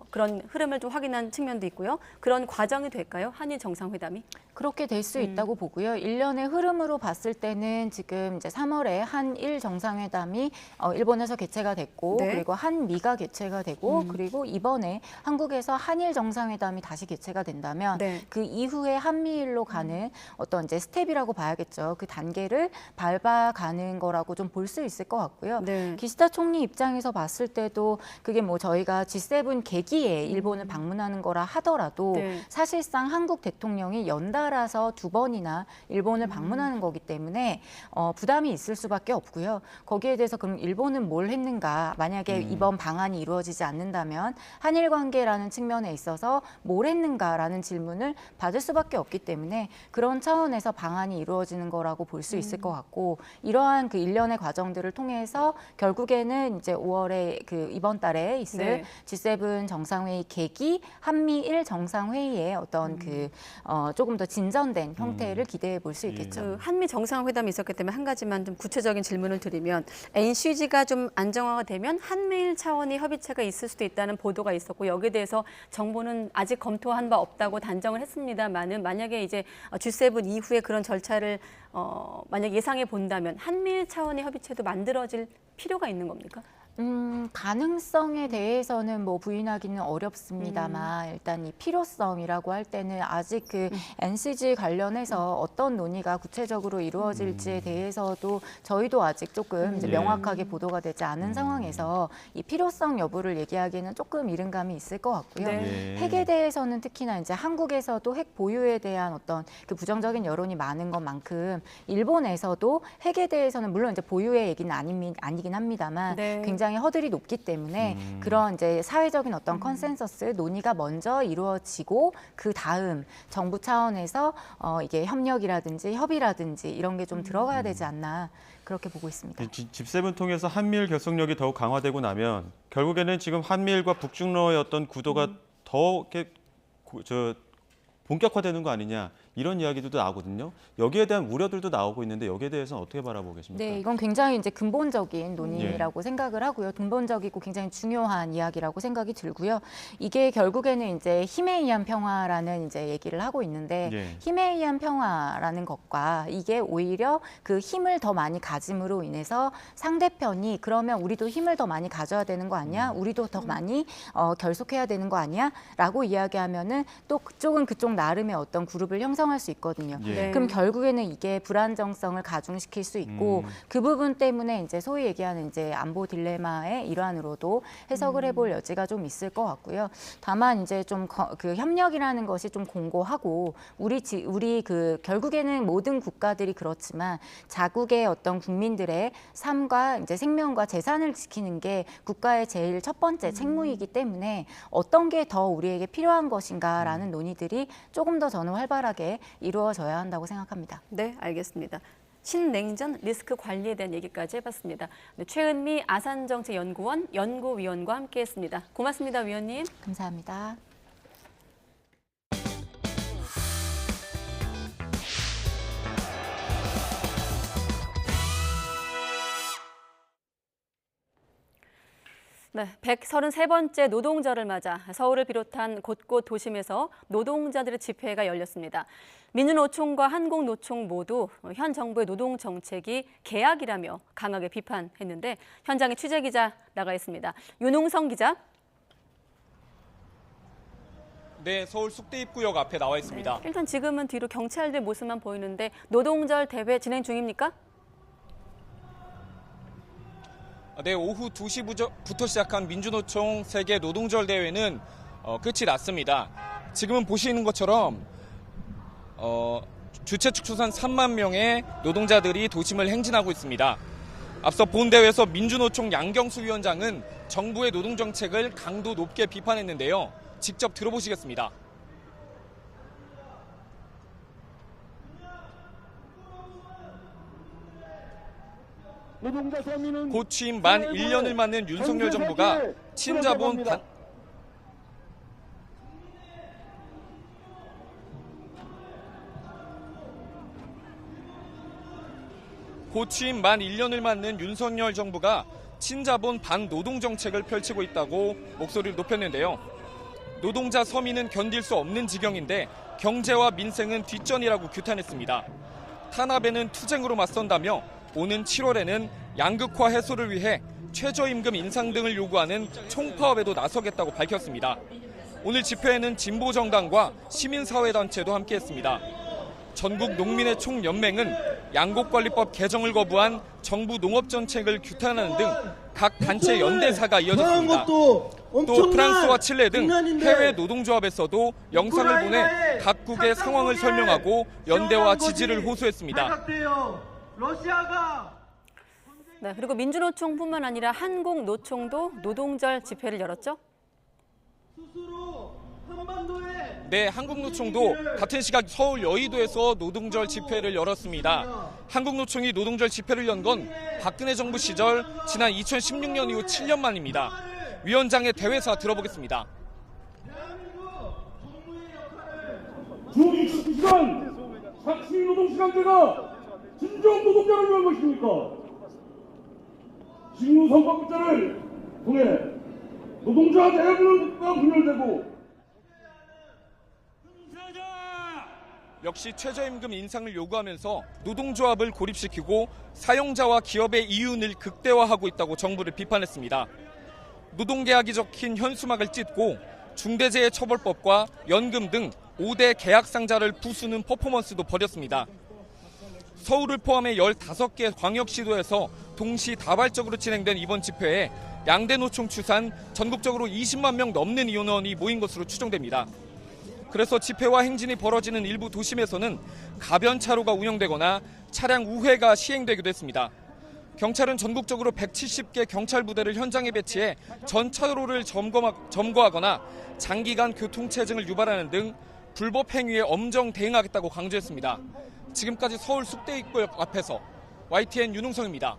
그런 흐름을 좀 확인한 측면도 있고요. 그런 과정이 될까요? 한일 정상회담이? 그렇게 될 수 있다고 보고요. 일련의 흐름으로 봤을 때는 지금 이제 3월에 한일 정상회담이 일본에서 개최가 됐고 그리고 한미가 개최가 되고 그리고 이번에 한국에서 한일 정상회담이 다시 개최가 된다면 그 이후에 한미일로 가는 어떤 이제 스텝이라고 봐야겠죠. 그 단계를 밟아가는 거라고 좀 볼 수 있을 것 같고요. 기시다 총리 입장에서 봤을 때도 그게 뭐 저희가 G7 계기에 일본을 방문하는 거라 하더라도 사실상 한국 대통령이 연달아서 2번이나 일본을 방문하는 거기 때문에 부담이 있을 수밖에 없고요. 거기에 대해서 그럼 일본은 뭘 했는가? 만약에 이번 방안이 이루어지지 않는다면 한일 관계라는 측면에 있어서 뭘 했는가라는 질문을 받을 수밖에 없기 때문에 그런 차원에서 방안이 이루어지는 거라고 볼 수 있을 것 같고 이러한 그 일련의 과정들을 통해서 결국에는 이제 5월 9월에 이번 달에 있을 네. G7 정상회의 계기 한미일 정상회의에 어떤 조금 더 진전된 형태를 기대해 볼 수 있겠죠. 한미 정상회담이 있었기 때문에 한 가지만 좀 구체적인 질문을 드리면 NCG가 좀 안정화가 되면 한미일 차원의 협의체가 있을 수도 있다는 보도가 있었고 여기에 대해서 정부는 아직 검토한 바 없다고 단정을 했습니다만은 만약에 이제 G7 이후에 그런 절차를 만약 예상해 본다면 한미일 차원의 협의체도 만들어질 필요가 있는 겁니까? 가능성에 대해서는 뭐 부인하기는 어렵습니다만 일단 이 필요성이라고 할 때는 아직 NCG 관련해서 어떤 논의가 구체적으로 이루어질지에 대해서도 저희도 아직 조금 이제 명확하게 보도가 되지 않은 상황에서 이 필요성 여부를 얘기하기에는 조금 이른 감이 있을 것 같고요. 네. 핵에 대해서는 특히나 이제 한국에서도 핵 보유에 대한 어떤 부정적인 여론이 많은 것만큼 일본에서도 핵에 대해서는 물론 이제 보유의 얘기는 아니긴 합니다만 네. 굉장히 허들이 높기 때문에 그런 이제 사회적인 어떤 컨센서스 논의가 먼저 이루어지고 그 다음 정부 차원에서 이게 협력이라든지 협의라든지 이런 게 좀 들어가야 되지 않나 그렇게 보고 있습니다. G7 통해서 한미일 결속력이 더욱 강화되고 나면 결국에는 지금 한미일과 북중러의 어떤 구도가 더 이렇게 본격화되는 거 아니냐 이런 이야기들도 나오거든요. 여기에 대한 우려들도 나오고 있는데 여기에 대해서는 어떻게 바라보고 계십니까? 네, 이건 굉장히 이제 근본적인 논의라고 생각을 하고요. 근본적이고 굉장히 중요한 이야기라고 생각이 들고요. 이게 결국에는 이제 힘에 의한 평화라는 이제 얘기를 하고 있는데 힘에 의한 평화라는 것과 이게 오히려 그 힘을 더 많이 가짐으로 인해서 상대편이 그러면 우리도 힘을 더 많이 가져야 되는 거 아니야? 우리도 더 많이 결속해야 되는 거 아니야? 라고 이야기하면은 또 그쪽은 그쪽 나름의 어떤 그룹을 형성할 수 있거든요. 그럼 결국에는 이게 불안정성을 가중시킬 수 있고 그 부분 때문에 이제 소위 얘기하는 이제 안보 딜레마의 일환으로도 해석을 해볼 여지가 좀 있을 것 같고요. 다만 이제 좀 그 협력이라는 것이 좀 공고하고 우리 결국에는 모든 국가들이 그렇지만 자국의 어떤 국민들의 삶과 이제 생명과 재산을 지키는 게 국가의 제일 첫 번째 책무이기 때문에 어떤 게 더 우리에게 필요한 것인가라는 논의들이 조금 더 저는 활발하게 이루어져야 한다고 생각합니다. 네, 알겠습니다. 신냉전 리스크 관리에 대한 얘기까지 해봤습니다. 네, 최은미 아산정책연구원 연구위원과 함께했습니다. 고맙습니다, 위원님. 감사합니다. 네, 133번째 노동절을 맞아 서울을 비롯한 곳곳 도심에서 노동자들의 집회가 열렸습니다. 민주노총과 한국노총 모두 현 정부의 노동 정책이 계약이라며 강하게 비판했는데 현장에 취재기자 나가 있습니다. 윤홍성 기자. 네, 서울 숙대입구역 앞에 나와 있습니다. 네, 일단 지금은 뒤로 경찰들 모습만 보이는데 노동절 대회 진행 중입니까? 네, 오후 2시부터 시작한 민주노총 세계 노동절 대회는 끝이 났습니다. 지금은 보시는 것처럼 주최 측 추산 3만 명의 노동자들이 도심을 행진하고 있습니다. 앞서 본 대회에서 민주노총 양경수 위원장은 정부의 노동 정책을 강도 높게 비판했는데요. 직접 들어보시겠습니다. 곧 취임 만 1년을 맞는 윤석열 정부가 친자본 반노동 정책을 펼치고 있다고 목소리를 높였는데요. 노동자 서민은 견딜 수 없는 지경인데 경제와 민생은 뒷전이라고 규탄했습니다. 탄압에는 투쟁으로 맞선다며 오는 7월에는 양극화 해소를 위해 최저임금 인상 등을 요구하는 총파업에도 나서겠다고 밝혔습니다. 오늘 집회에는 진보정당과 시민사회단체도 함께했습니다. 전국 농민의 총연맹은 양곡관리법 개정을 거부한 정부 농업정책을 규탄하는 등 각 단체 연대사가 이어졌습니다. 또 프랑스와 칠레 등 해외 노동조합에서도 영상을 보내 각국의 상황을 설명하고 연대와 지지를 호소했습니다. 네, 그리고 민주노총뿐만 아니라 한국노총도 노동절 집회를 열었죠? 네, 한국노총도 같은 시각 서울 여의도에서 노동절 집회를 열었습니다. 한국노총이 노동절 집회를 연 건 박근혜 정부 시절 지난 2016년 이후 7년 만입니다. 위원장의 대회사 들어보겠습니다. 주 22시간 삭시 노동시간제가 진정 노동자를 위한 것입니까? 직무 선박제를 통해 노동자 대부분과 분열되고 역시 최저임금 인상을 요구하면서 노동조합을 고립시키고 사용자와 기업의 이윤을 극대화하고 있다고 정부를 비판했습니다. 노동계약이 적힌 현수막을 찢고 중대재해처벌법과 연금 등 5대 계약상자를 부수는 퍼포먼스도 벌였습니다. 서울을 포함해 15개 광역시도에서 동시다발적으로 진행된 이번 집회에 양대 노총 추산 전국적으로 20만 명 넘는 인원이 모인 것으로 추정됩니다. 그래서 집회와 행진이 벌어지는 일부 도심에서는 가변차로가 운영되거나 차량 우회가 시행되기도 했습니다. 경찰은 전국적으로 170개 경찰 부대를 현장에 배치해 전 차로를 점거하거나 장기간 교통체증을 유발하는 등 불법 행위에 엄정 대응하겠다고 강조했습니다. 지금까지 서울 숙대 입구 앞에서 YTN 윤웅성입니다.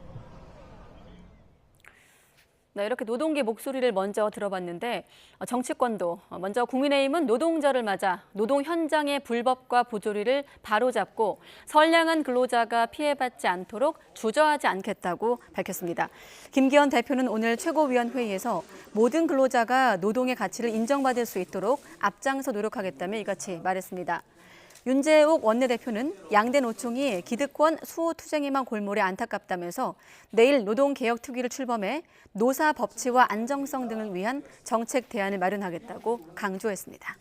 네, 이렇게 노동계 목소리를 먼저 들어봤는데 정치권도 먼저 국민의힘은 노동절을 맞아 노동 현장의 불법과 부조리를 바로잡고 선량한 근로자가 피해받지 않도록 주저하지 않겠다고 밝혔습니다. 김기현 대표는 오늘 최고위원회의에서 모든 근로자가 노동의 가치를 인정받을 수 있도록 앞장서 노력하겠다며 이같이 말했습니다. 윤재욱 원내대표는 양대 노총이 기득권 수호 투쟁에만 골몰해 안타깝다면서 내일 노동개혁특위를 출범해 노사 법치와 안정성 등을 위한 정책 대안을 마련하겠다고 강조했습니다.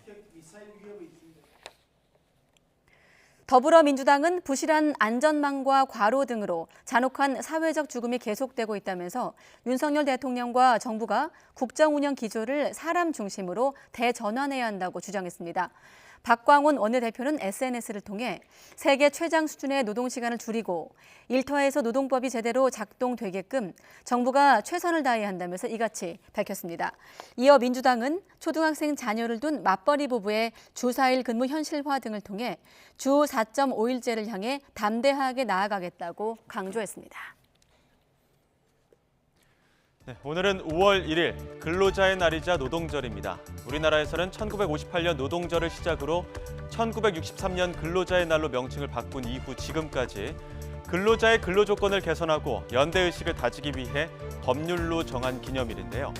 더불어민주당은 부실한 안전망과 과로 등으로 잔혹한 사회적 죽음이 계속되고 있다면서 윤석열 대통령과 정부가 국정운영 기조를 사람 중심으로 대전환해야 한다고 주장했습니다. 박광온 원내대표는 SNS를 통해 세계 최장 수준의 노동시간을 줄이고 일터에서 노동법이 제대로 작동되게끔 정부가 최선을 다해야 한다면서 이같이 밝혔습니다. 이어 민주당은 초등학생 자녀를 둔 맞벌이 부부의 주 4일 근무 현실화 등을 통해 주 4.5일제를 향해 담대하게 나아가겠다고 강조했습니다. 네, 오늘은 5월 1일 근로자의 날이자 노동절입니다. 우리나라에서는 1958년 노동절을 시작으로 1963년 근로자의 날로 명칭을 바꾼 이후 지금까지 근로자의 근로조건을 개선하고 연대의식을 다지기 위해 법률로 정한 기념일인데요.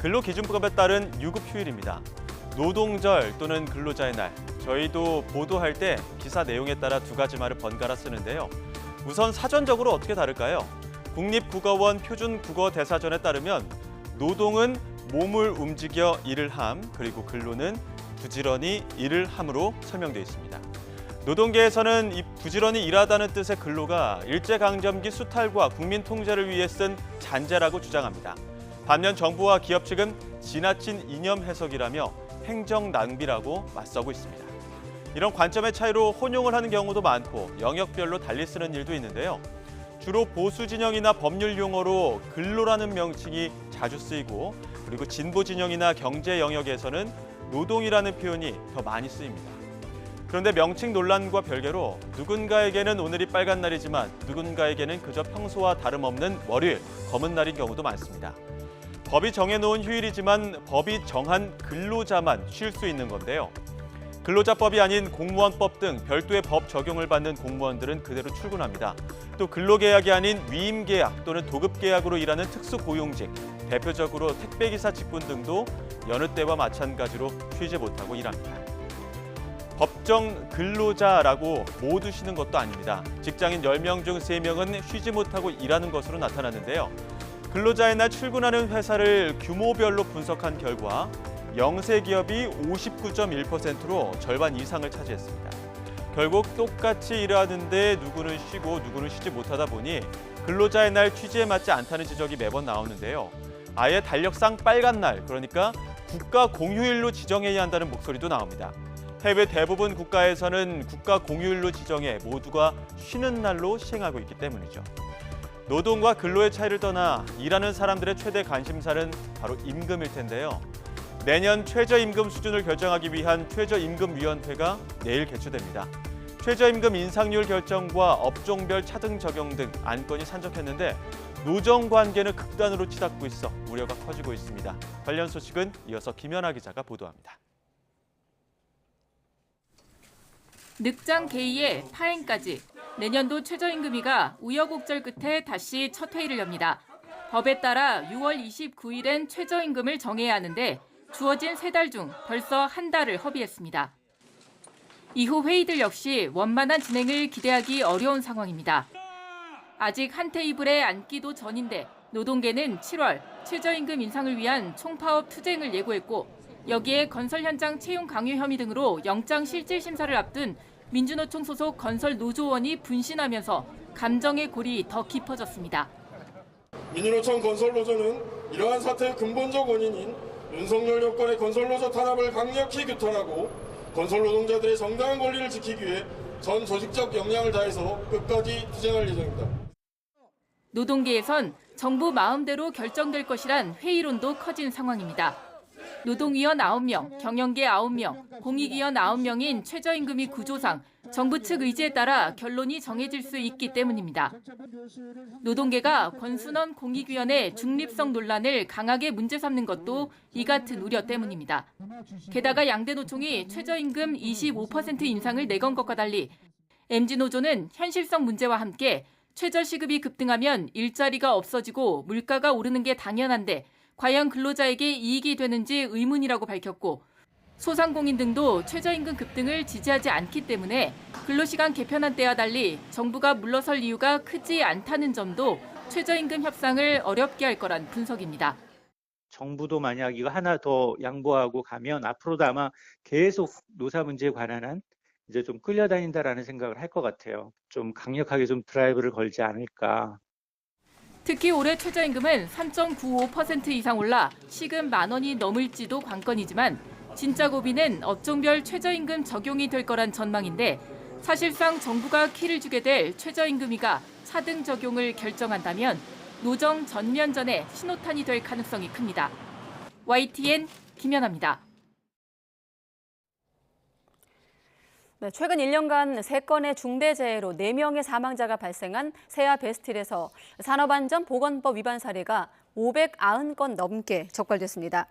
근로기준법에 따른 유급휴일입니다. 노동절 또는 근로자의 날, 저희도 보도할 때 기사 내용에 따라 두 가지 말을 번갈아 쓰는데요. 우선 사전적으로 어떻게 다를까요? 국립국어원 표준국어대사전에 따르면 노동은 몸을 움직여 일을 함, 그리고 근로는 부지런히 일을 함으로 설명되어 있습니다. 노동계에서는 이 부지런히 일하다는 뜻의 근로가 일제강점기 수탈과 국민 통제를 위해 쓴 잔재라고 주장합니다. 반면 정부와 기업 측은 지나친 이념 해석이라며 행정 낭비라고 맞서고 있습니다. 이런 관점의 차이로 혼용을 하는 경우도 많고 영역별로 달리 쓰는 일도 있는데요. 주로 보수 진영이나 법률 용어로 근로라는 명칭이 자주 쓰이고 그리고 진보 진영이나 경제 영역에서는 노동이라는 표현이 더 많이 쓰입니다. 그런데 명칭 논란과 별개로 누군가에게는 오늘이 빨간 날이지만 누군가에게는 그저 평소와 다름없는 월요일, 검은 날인 경우도 많습니다. 법이 정해놓은 휴일이지만 법이 정한 근로자만 쉴 수 있는 건데요. 근로자법이 아닌 공무원법 등 별도의 법 적용을 받는 공무원들은 그대로 출근합니다. 또 근로계약이 아닌 위임계약 또는 도급계약으로 일하는 특수고용직, 대표적으로 택배기사 직군 등도 여느 때와 마찬가지로 쉬지 못하고 일합니다. 법정 근로자라고 모두 쉬는 것도 아닙니다. 직장인 10명 중 3명은 쉬지 못하고 일하는 것으로 나타났는데요. 근로자의 날 출근하는 회사를 규모별로 분석한 결과 영세 기업이 59.1%로 절반 이상을 차지했습니다. 결국 똑같이 일하는데 누구는 쉬고 누구는 쉬지 못하다 보니 근로자의 날 취지에 맞지 않다는 지적이 매번 나오는데요. 아예 달력상 빨간 날, 그러니까 국가 공휴일로 지정해야 한다는 목소리도 나옵니다. 해외 대부분 국가에서는 국가 공휴일로 지정해 모두가 쉬는 날로 시행하고 있기 때문이죠. 노동과 근로의 차이를 떠나 일하는 사람들의 최대 관심사는 바로 임금일 텐데요. 내년 최저임금 수준을 결정하기 위한 최저임금위원회가 내일 개최됩니다. 최저임금 인상률 결정과 업종별 차등 적용 등 안건이 산적했는데 노정 관계는 극단으로 치닫고 있어 우려가 커지고 있습니다. 관련 소식은 이어서 김연아 기자가 보도합니다. 늑장 개의에 파행까지 내년도 최저임금위가 우여곡절 끝에 다시 첫 회의를 엽니다. 법에 따라 6월 29일엔 최저임금을 정해야 하는데 주어진 3달 중 벌써 한 달을 허비했습니다. 이후 회의들 역시 원만한 진행을 기대하기 어려운 상황입니다. 아직 한 테이블에 앉기도 전인데 노동계는 7월 최저임금 인상을 위한 총파업 투쟁을 예고했고 여기에 건설 현장 채용 강요 혐의 등으로 영장 실질 심사를 앞둔 민주노총 소속 건설 노조원이 분신하면서 감정의 골이 더 깊어졌습니다. 민주노총 건설노조는 이러한 사태의 근본적 원인인 윤석열 여권의 건설노조 탄압을 강력히 규탄하고 건설노동자들의 정당한 권리를 지키기 위해 전 조직적 역량을 다해서 끝까지 투쟁할 예정입니다. 노동계에선 정부 마음대로 결정될 것이란 회의론도 커진 상황입니다. 노동위원 9명, 경영계 9명, 공익위원 9명인 최저임금위 구조상 정부 측 의지에 따라 결론이 정해질 수 있기 때문입니다. 노동계가 권순원 공익위원의 중립성 논란을 강하게 문제 삼는 것도 이 같은 우려 때문입니다. 게다가 양대 노총이 최저임금 25% 인상을 내건 것과 달리 MG노조는 현실성 문제와 함께 최저시급이 급등하면 일자리가 없어지고 물가가 오르는 게 당연한데 과연 근로자에게 이익이 되는지 의문이라고 밝혔고 소상공인 등도 최저임금 급등을 지지하지 않기 때문에 근로시간 개편안 때와 달리 정부가 물러설 이유가 크지 않다는 점도 최저임금 협상을 어렵게 할 거란 분석입니다. 정부도 만약 이거 하나 더 양보하고 가면 앞으로도 아마 계속 노사 문제에 관한 이제 좀 끌려다닌다라는 생각을 할 것 같아요. 좀 강력하게 좀 드라이브를 걸지 않을까. 특히 올해 최저임금은 3.95% 이상 올라 시급 10,000원이 넘을지도 관건이지만 진짜 고비는 업종별 최저임금 적용이 될 거란 전망인데 사실상 정부가 키를 주게 될 최저임금위가 차등 적용을 결정한다면 노정 전면전의 신호탄이 될 가능성이 큽니다. YTN 김연아입니다. 네, 최근 1년간 3건의 중대재해로 4명의 사망자가 발생한 세아베스틸에서 산업안전보건법 위반 사례가 590건 넘게 적발됐습니다.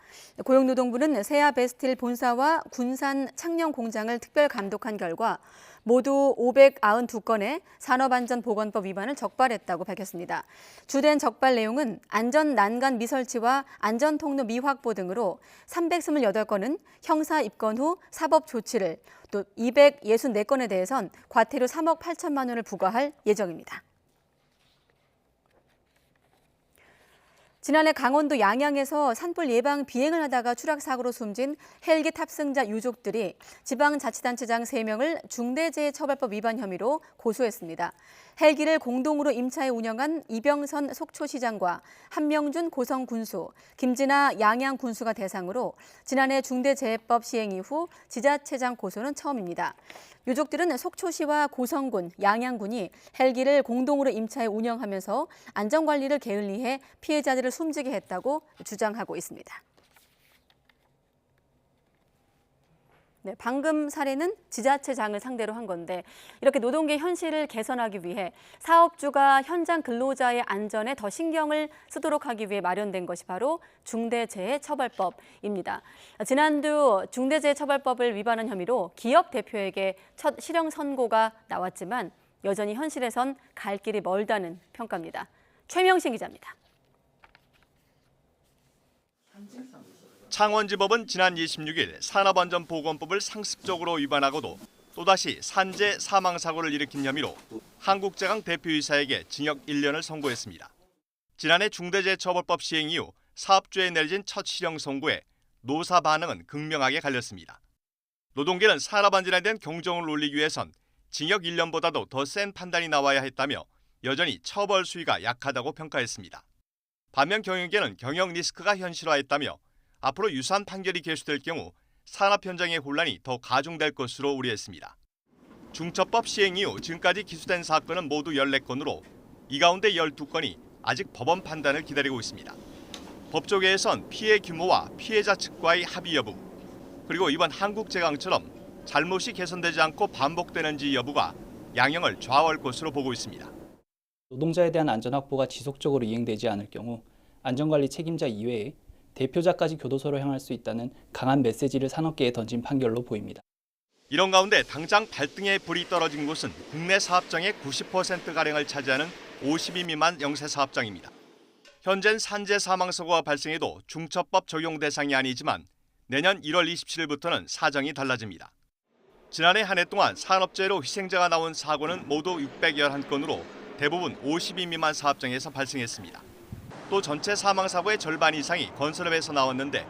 고용노동부는 세아베스틸 본사와 군산 창녕 공장을 특별 감독한 결과 모두 592건의 산업안전보건법 위반을 적발했다고 밝혔습니다. 주된 적발 내용은 안전난간 미설치와 안전통로 미확보 등으로 328건은 형사 입건 후 사법 조치를, 또 264건에 대해선 과태료 3억 8천만 원을 부과할 예정입니다. 지난해 강원도 양양에서 산불 예방 비행을 하다가 추락 사고로 숨진 헬기 탑승자 유족들이 지방자치단체장 3명을 중대재해처벌법 위반 혐의로 고소했습니다. 헬기를 공동으로 임차해 운영한 이병선 속초시장과 한명준 고성군수, 김진아 양양군수가 대상으로 지난해 중대재해법 시행 이후 지자체장 고소는 처음입니다. 유족들은 속초시와 고성군, 양양군이 헬기를 공동으로 임차해 운영하면서 안전관리를 게을리해 피해자들을 숨지게 했다고 주장하고 있습니다. 네, 방금 사례는 지자체장을 상대로 한 건데 이렇게 노동계 현실을 개선하기 위해 사업주가 현장 근로자의 안전에 더 신경을 쓰도록 하기 위해 마련된 것이 바로 중대재해처벌법입니다. 지난주 중대재해처벌법을 위반한 혐의로 기업 대표에게 첫 실형 선고가 나왔지만 여전히 현실에선 갈 길이 멀다는 평가입니다. 최명신 기자입니다. 창원지법은 지난 26일 산업안전보건법을 상습적으로 위반하고도 또다시 산재 사망사고를 일으킨 혐의로 한국제강 대표이사에게 징역 1년을 선고했습니다. 지난해 중대재해처벌법 시행 이후 사업주에 내려진 첫 실형 선고에 노사 반응은 극명하게 갈렸습니다. 노동계는 산업안전에 대한 경종을 울리기 위해선 징역 1년보다도 더 센 판단이 나와야 했다며 여전히 처벌 수위가 약하다고 평가했습니다. 반면 경영계는 경영 리스크가 현실화했다며 앞으로 유사한 판결이 계수될 경우 산업 현장의 혼란이 더 가중될 것으로 우려했습니다. 중처법 시행 이후 지금까지 기소된 사건은 모두 14건으로 이 가운데 12건이 아직 법원 판단을 기다리고 있습니다. 법조계에선 피해 규모와 피해자 측과의 합의 여부, 그리고 이번 한국제강처럼 잘못이 개선되지 않고 반복되는지 여부가 양형을 좌우할 것으로 보고 있습니다. 노동자에 대한 안전 확보가 지속적으로 이행되지 않을 경우 안전관리 책임자 이외에 대표자까지 교도소로 향할 수 있다는 강한 메시지를 산업계에 던진 판결로 보입니다. 이런 가운데 당장 발등에 불이 떨어진 곳은 국내 사업장의 90%가량을 차지하는 50인 미만 영세 사업장입니다. 현재는 산재 사망사고가 발생해도 중처법 적용 대상이 아니지만 내년 1월 27일부터는 사정이 달라집니다. 지난해 한 해 동안 산업재해로 희생자가 나온 사고는 모두 611건으로 대부분 50인 미만 사업장에서 발생했습니다. 또 전체 사망사고의 절반 이상이 건설업에서 나왔는데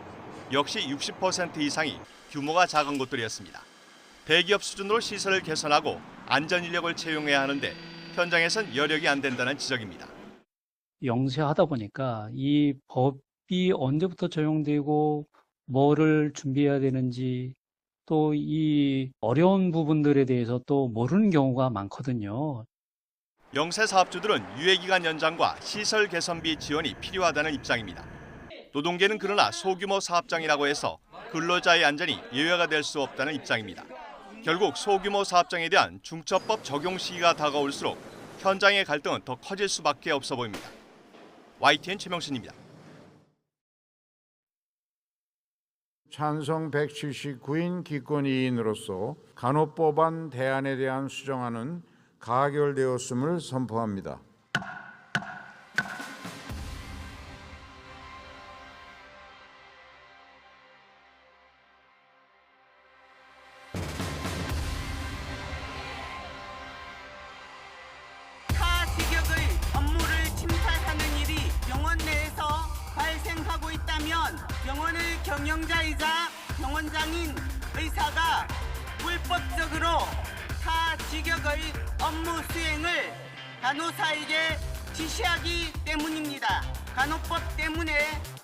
역시 60% 이상이 규모가 작은 곳들이었습니다. 대기업 수준으로 시설을 개선하고 안전 인력을 채용해야 하는데 현장에선 여력이 안 된다는 지적입니다. 영세하다 보니까 이 법이 언제부터 적용되고 뭐를 준비해야 되는지 또 이 어려운 부분들에 대해서 또 모르는 경우가 많거든요. 영세 사업주들은 유예기간 연장과 시설 개선비 지원이 필요하다는 입장입니다. 노동계는 그러나 소규모 사업장이라고 해서 근로자의 안전이 예외가 될 수 없다는 입장입니다. 결국 소규모 사업장에 대한 중처법 적용 시기가 다가올수록 현장의 갈등은 더 커질 수밖에 없어 보입니다. YTN 최명신입니다. 찬성 179인 기권이인으로서 간호법안 대안에 대한 수정안은 가결되었음을 선포합니다. 타 직역의 업무를 침탈하는 일이 병원 내에서 발생하고 있다면 병원의 경영자이자 병원장인 의사가 불법적으로 타 직역의 업무 수행을 간호사에게 지시하기 때문입니다. 간호법 때문에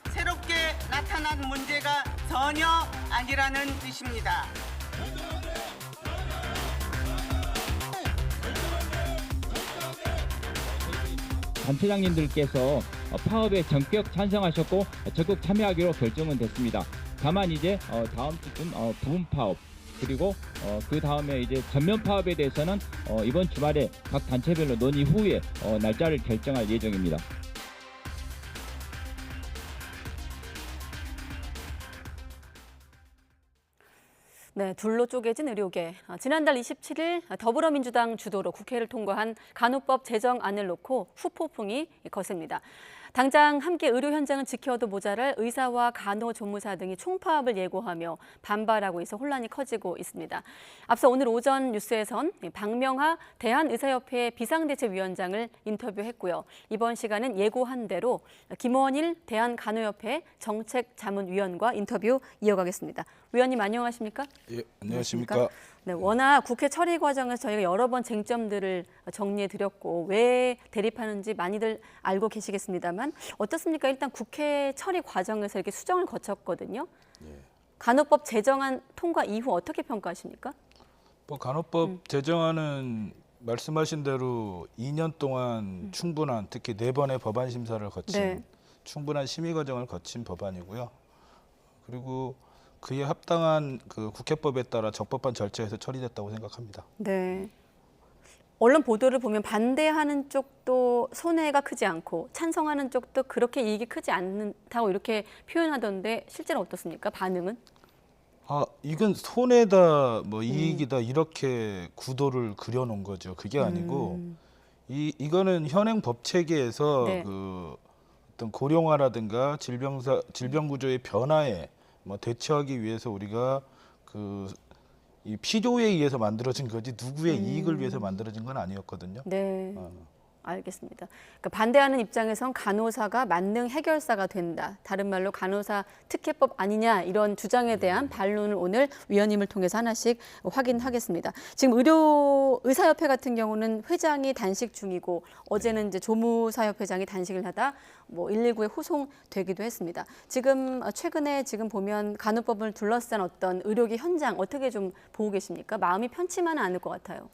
새롭게 나타난 문제가 전혀 아니라는 뜻입니다. 단체장님들께서 파업에 전격 찬성하셨고 적극 참여하기로 결정은 됐습니다. 다만 이제 다음 주쯤 부분 파업 그리고 그 다음에 이제 전면 파업에 대해서는 이번 주말에 각 단체별로 논의 후에 날짜를 결정할 예정입니다. 네, 둘로 쪼개진 의료계. 지난달 27일 더불어민주당 주도로 국회를 통과한 간호법 제정안을 놓고 후폭풍이 거셉니다. 당장 함께 의료 현장을 지켜도 모자랄 의사와 간호조무사 등이 총파업을 예고하며 반발하고 있어 혼란이 커지고 있습니다. 앞서 오늘 오전 뉴스에선 박명하 대한의사협회 비상대책위원장을 인터뷰했고요. 이번 시간은 예고한 대로 김원일 대한간호협회 정책자문위원과 인터뷰 이어가겠습니다. 위원님 안녕하십니까? 예, 안녕하십니까? 네, 워낙 국회 처리 과정에서 저희가 여러 번 쟁점들을 정리해드렸고 왜 대립하는지 많이들 알고 계시겠습니다만 어떻습니까? 일단 국회 처리 과정에서 이렇게 수정을 거쳤거든요. 예. 간호법 제정안 통과 이후 어떻게 평가하십니까? 간호법 제정안은 말씀하신 대로 2년 동안 충분한 특히 4번의 법안 심사를 거친 충분한 심의 과정을 거친 법안이고요. 그리고 그에 합당한 그 국회법에 따라 적법한 절차에서 처리됐다고 생각합니다. 네. 언론 보도를 보면 반대하는 쪽도 손해가 크지 않고 찬성하는 쪽도 그렇게 이익이 크지 않다고 이렇게 표현하던데 실제로 어떻습니까? 반응은? 이건 손해다 뭐 이익이다 이렇게 구도를 그려놓은 거죠. 그게 아니고 이거는 현행 법 체계에서 그 어떤 고령화라든가 질병 구조의 변화에 뭐 대처하기 위해서 우리가 이 필요에 의해서 만들어진 거지 누구의 이익을 위해서 만들어진 건 아니었거든요. 네. 알겠습니다. 그러니까 반대하는 입장에선 간호사가 만능 해결사가 된다. 다른 말로 간호사 특혜법 아니냐 이런 주장에 대한 반론을 오늘 위원님을 통해서 하나씩 확인하겠습니다. 지금 의사협회 같은 경우는 회장이 단식 중이고 어제는 이제 조무사협회장이 단식을 하다 뭐 119에 후송되기도 했습니다. 지금 최근에 지금 보면 간호법을 둘러싼 어떤 의료계 현장 어떻게 좀 보고 계십니까? 마음이 편치만은 않을 것 같아요.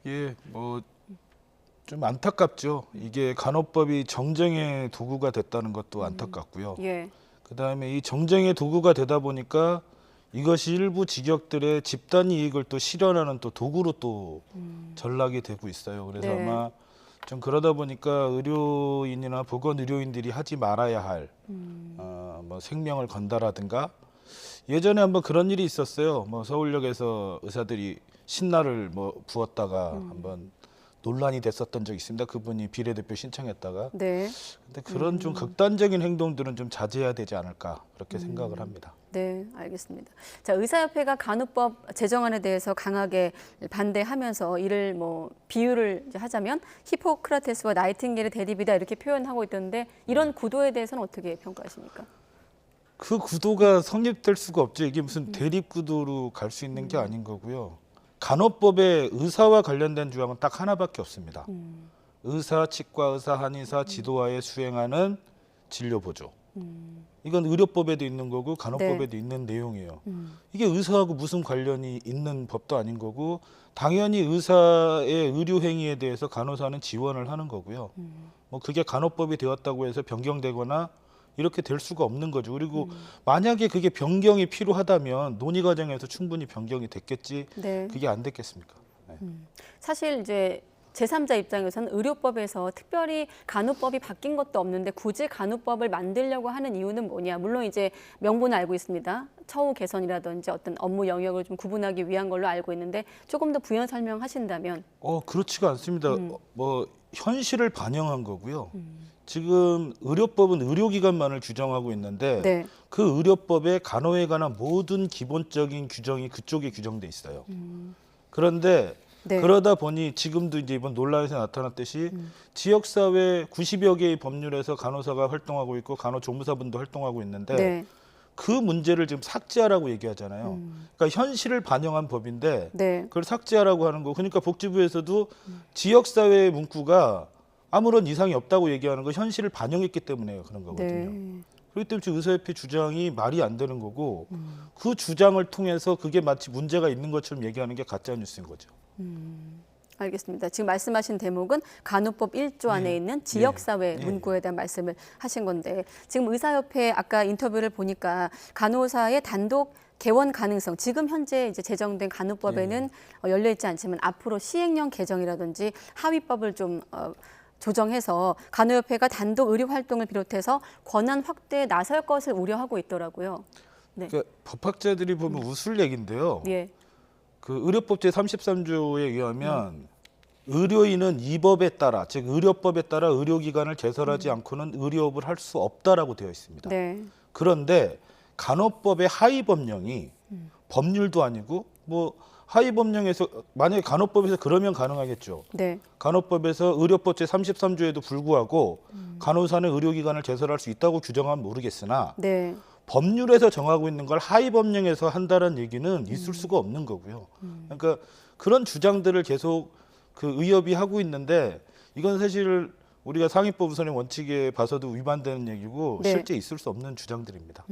예, 뭐 좀 안타깝죠. 이게 간호법이 정쟁의 도구가 됐다는 것도 안타깝고요. 예. 그다음에 이 정쟁의 도구가 되다 보니까 이것이 일부 직역들의 집단 이익을 또 실현하는 또 도구로 또 전락이 되고 있어요. 그래서 네. 아마 좀 그러다 보니까 의료인이나 보건 의료인들이 하지 말아야 할 뭐 생명을 건다라든가 예전에 한번 그런 일이 있었어요. 뭐 서울역에서 의사들이 신나를 뭐 부었다가 한번 논란이 됐었던 적이 있습니다. 그분이 비례대표 신청했다가. 네. 근데 그런 좀 극단적인 행동들은 좀 자제해야 되지 않을까 그렇게 생각을 합니다. 네, 알겠습니다. 자, 의사협회가 간호법 제정안에 대해서 강하게 반대하면서 이를 뭐 비유를 이제 하자면 히포크라테스와 나이팅게일의 대립이다 이렇게 표현하고 있던데 이런 구도에 대해서는 어떻게 평가하십니까? 그 구도가 성립될 수가 없죠. 이게 무슨 대립 구도로 갈 수 있는 게 아닌 거고요. 간호법에 의사와 관련된 조항은 딱 하나밖에 없습니다. 의사, 치과의사, 한의사, 지도하에 수행하는 진료보조. 이건 의료법에도 있는 거고 간호법에도 있는 내용이에요. 이게 의사하고 무슨 관련이 있는 법도 아닌 거고 당연히 의사의 의료 행위에 대해서 간호사는 지원을 하는 거고요. 뭐 그게 간호법이 되었다고 해서 변경되거나 이렇게 될 수가 없는 거죠. 그리고 만약에 그게 변경이 필요하다면 논의 과정에서 충분히 변경이 됐겠지. 네. 그게 안 됐겠습니까? 네. 사실 이제 제3자 입장에서는 의료법에서 특별히 간호법이 바뀐 것도 없는데 굳이 간호법을 만들려고 하는 이유는 뭐냐. 물론 이제 명분은 알고 있습니다. 처우 개선이라든지 어떤 업무 영역을 좀 구분하기 위한 걸로 알고 있는데 조금 더 부연 설명하신다면. 그렇지가 않습니다. 뭐 현실을 반영한 거고요. 지금 의료법은 의료기관만을 규정하고 있는데 네. 그 의료법에 간호에 관한 모든 기본적인 규정이 그쪽에 규정돼 있어요. 그런데 네. 그러다 보니 지금도 이제 이번 논란에서 나타났듯이 지역사회 90여 개의 법률에서 간호사가 활동하고 있고 간호조무사분도 활동하고 있는데 네. 그 문제를 지금 삭제하라고 얘기하잖아요. 그러니까 현실을 반영한 법인데 네. 그걸 삭제하라고 하는 거. 그러니까 복지부에서도 지역사회의 문구가 아무런 이상이 없다고 얘기하는 거 현실을 반영했기 때문에 그런 거거든요. 네. 그렇기 때문에 지금 의사협회 주장이 말이 안 되는 거고 그 주장을 통해서 그게 마치 문제가 있는 것처럼 얘기하는 게 가짜 뉴스인 거죠. 알겠습니다. 지금 말씀하신 대목은 간호법 1조 안에 있는 지역사회 문구에 대한 말씀을 하신 건데 지금 의사협회 아까 인터뷰를 보니까 간호사의 단독 개원 가능성 지금 현재 이제 제정된 간호법에는 열려 있지 않지만 앞으로 시행령 개정이라든지 하위법을 좀 조정해서 간호협회가 단독 의료 활동을 비롯해서 권한 확대에 나설 것을 우려하고 있더라고요. 네. 그러니까 법학자들이 보면 웃을 얘기인데요. 예. 그 의료법 제33조에 의하면 의료인은 이 법에 따라, 즉 의료법에 따라 의료기관을 개설하지 않고는 의료업을 할 수 없다라고 되어 있습니다. 네. 그런데 간호법의 하위 법령이 법률도 아니고 뭐 하위 법령에서 만약에 간호법에서 그러면 가능하겠죠. 네. 간호법에서 의료법 제33조에도 불구하고 간호사는 의료기관을 개설할 수 있다고 규정하면 모르겠으나 네. 법률에서 정하고 있는 걸 하위 법령에서 한다는 얘기는 있을 수가 없는 거고요. 그러니까 그런 주장들을 계속 그 의협이 하고 있는데 이건 사실 우리가 상위법 우선의 원칙에 봐서도 위반되는 얘기고 네. 실제 있을 수 없는 주장들입니다.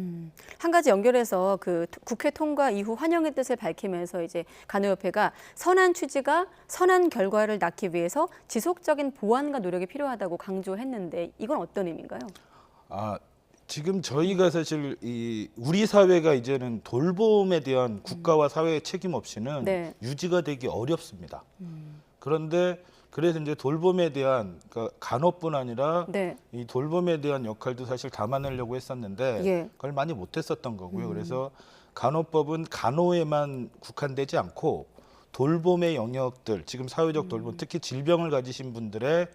한 가지 연결해서 그 국회 통과 이후 환영의 뜻을 밝히면서 이제 간호협회가 선한 취지가 선한 결과를 낳기 위해서 지속적인 보완과 노력이 필요하다고 강조했는데 이건 어떤 의미인가요? 지금 저희가 사실 우리 사회가 이제는 돌봄에 대한 국가와 사회의 책임 없이는 네. 유지가 되기 어렵습니다. 그런데 그래서 이제 돌봄에 대한 그러니까 간호뿐 아니라 네. 이 돌봄에 대한 역할도 사실 담아내려고 했었는데 예. 그걸 많이 못했었던 거고요. 그래서 간호법은 간호에만 국한되지 않고 돌봄의 영역들, 지금 사회적 돌봄, 특히 질병을 가지신 분들의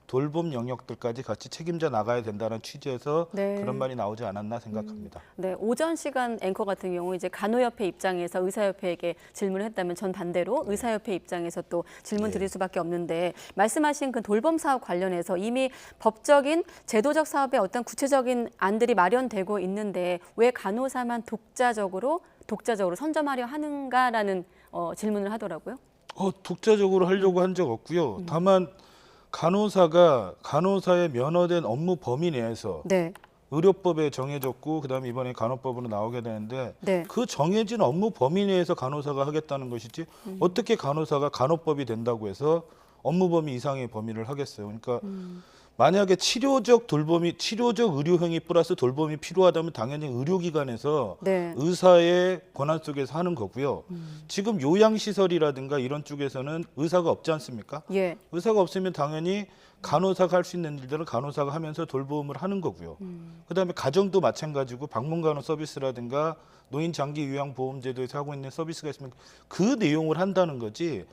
돌봄 영역들까지 같이 책임져 나가야 된다는 취지에서 네. 그런 말이 나오지 않았나 생각합니다. 네, 오전 시간 앵커 같은 경우 이제 간호협회 입장에서 의사협회에게 질문을 했다면 전 반대로 의사협회 입장에서 또 질문 드릴 수밖에 없는데 말씀하신 그 돌봄 사업 관련해서 이미 법적인 제도적 사업에 어떤 구체적인 안들이 마련되고 있는데 왜 간호사만 독자적으로 선점하려 하는가라는 질문을 하더라고요. 독자적으로 하려고 한 적 없고요. 다만 간호사가 간호사의 면허된 업무 범위 내에서 네. 의료법에 정해졌고 그다음에 이번에 간호법으로 나오게 되는데 네. 그 정해진 업무 범위 내에서 간호사가 하겠다는 것이지 어떻게 간호사가 간호법이 된다고 해서 업무 범위 이상의 범위를 하겠어요. 그러니까 만약에 치료적 의료행위 플러스 돌봄이 필요하다면 당연히 의료기관에서 네. 의사의 권한 속에서 하는 거고요. 지금 요양시설이라든가 이런 쪽에서는 의사가 없지 않습니까? 예. 의사가 없으면 당연히 간호사가 할 수 있는 일들은 간호사가 하면서 돌봄을 하는 거고요. 그다음에 가정도 마찬가지고 방문간호 서비스라든가 노인 장기 요양보험제도에서 하고 있는 서비스가 있으면 그 내용을 한다는 거지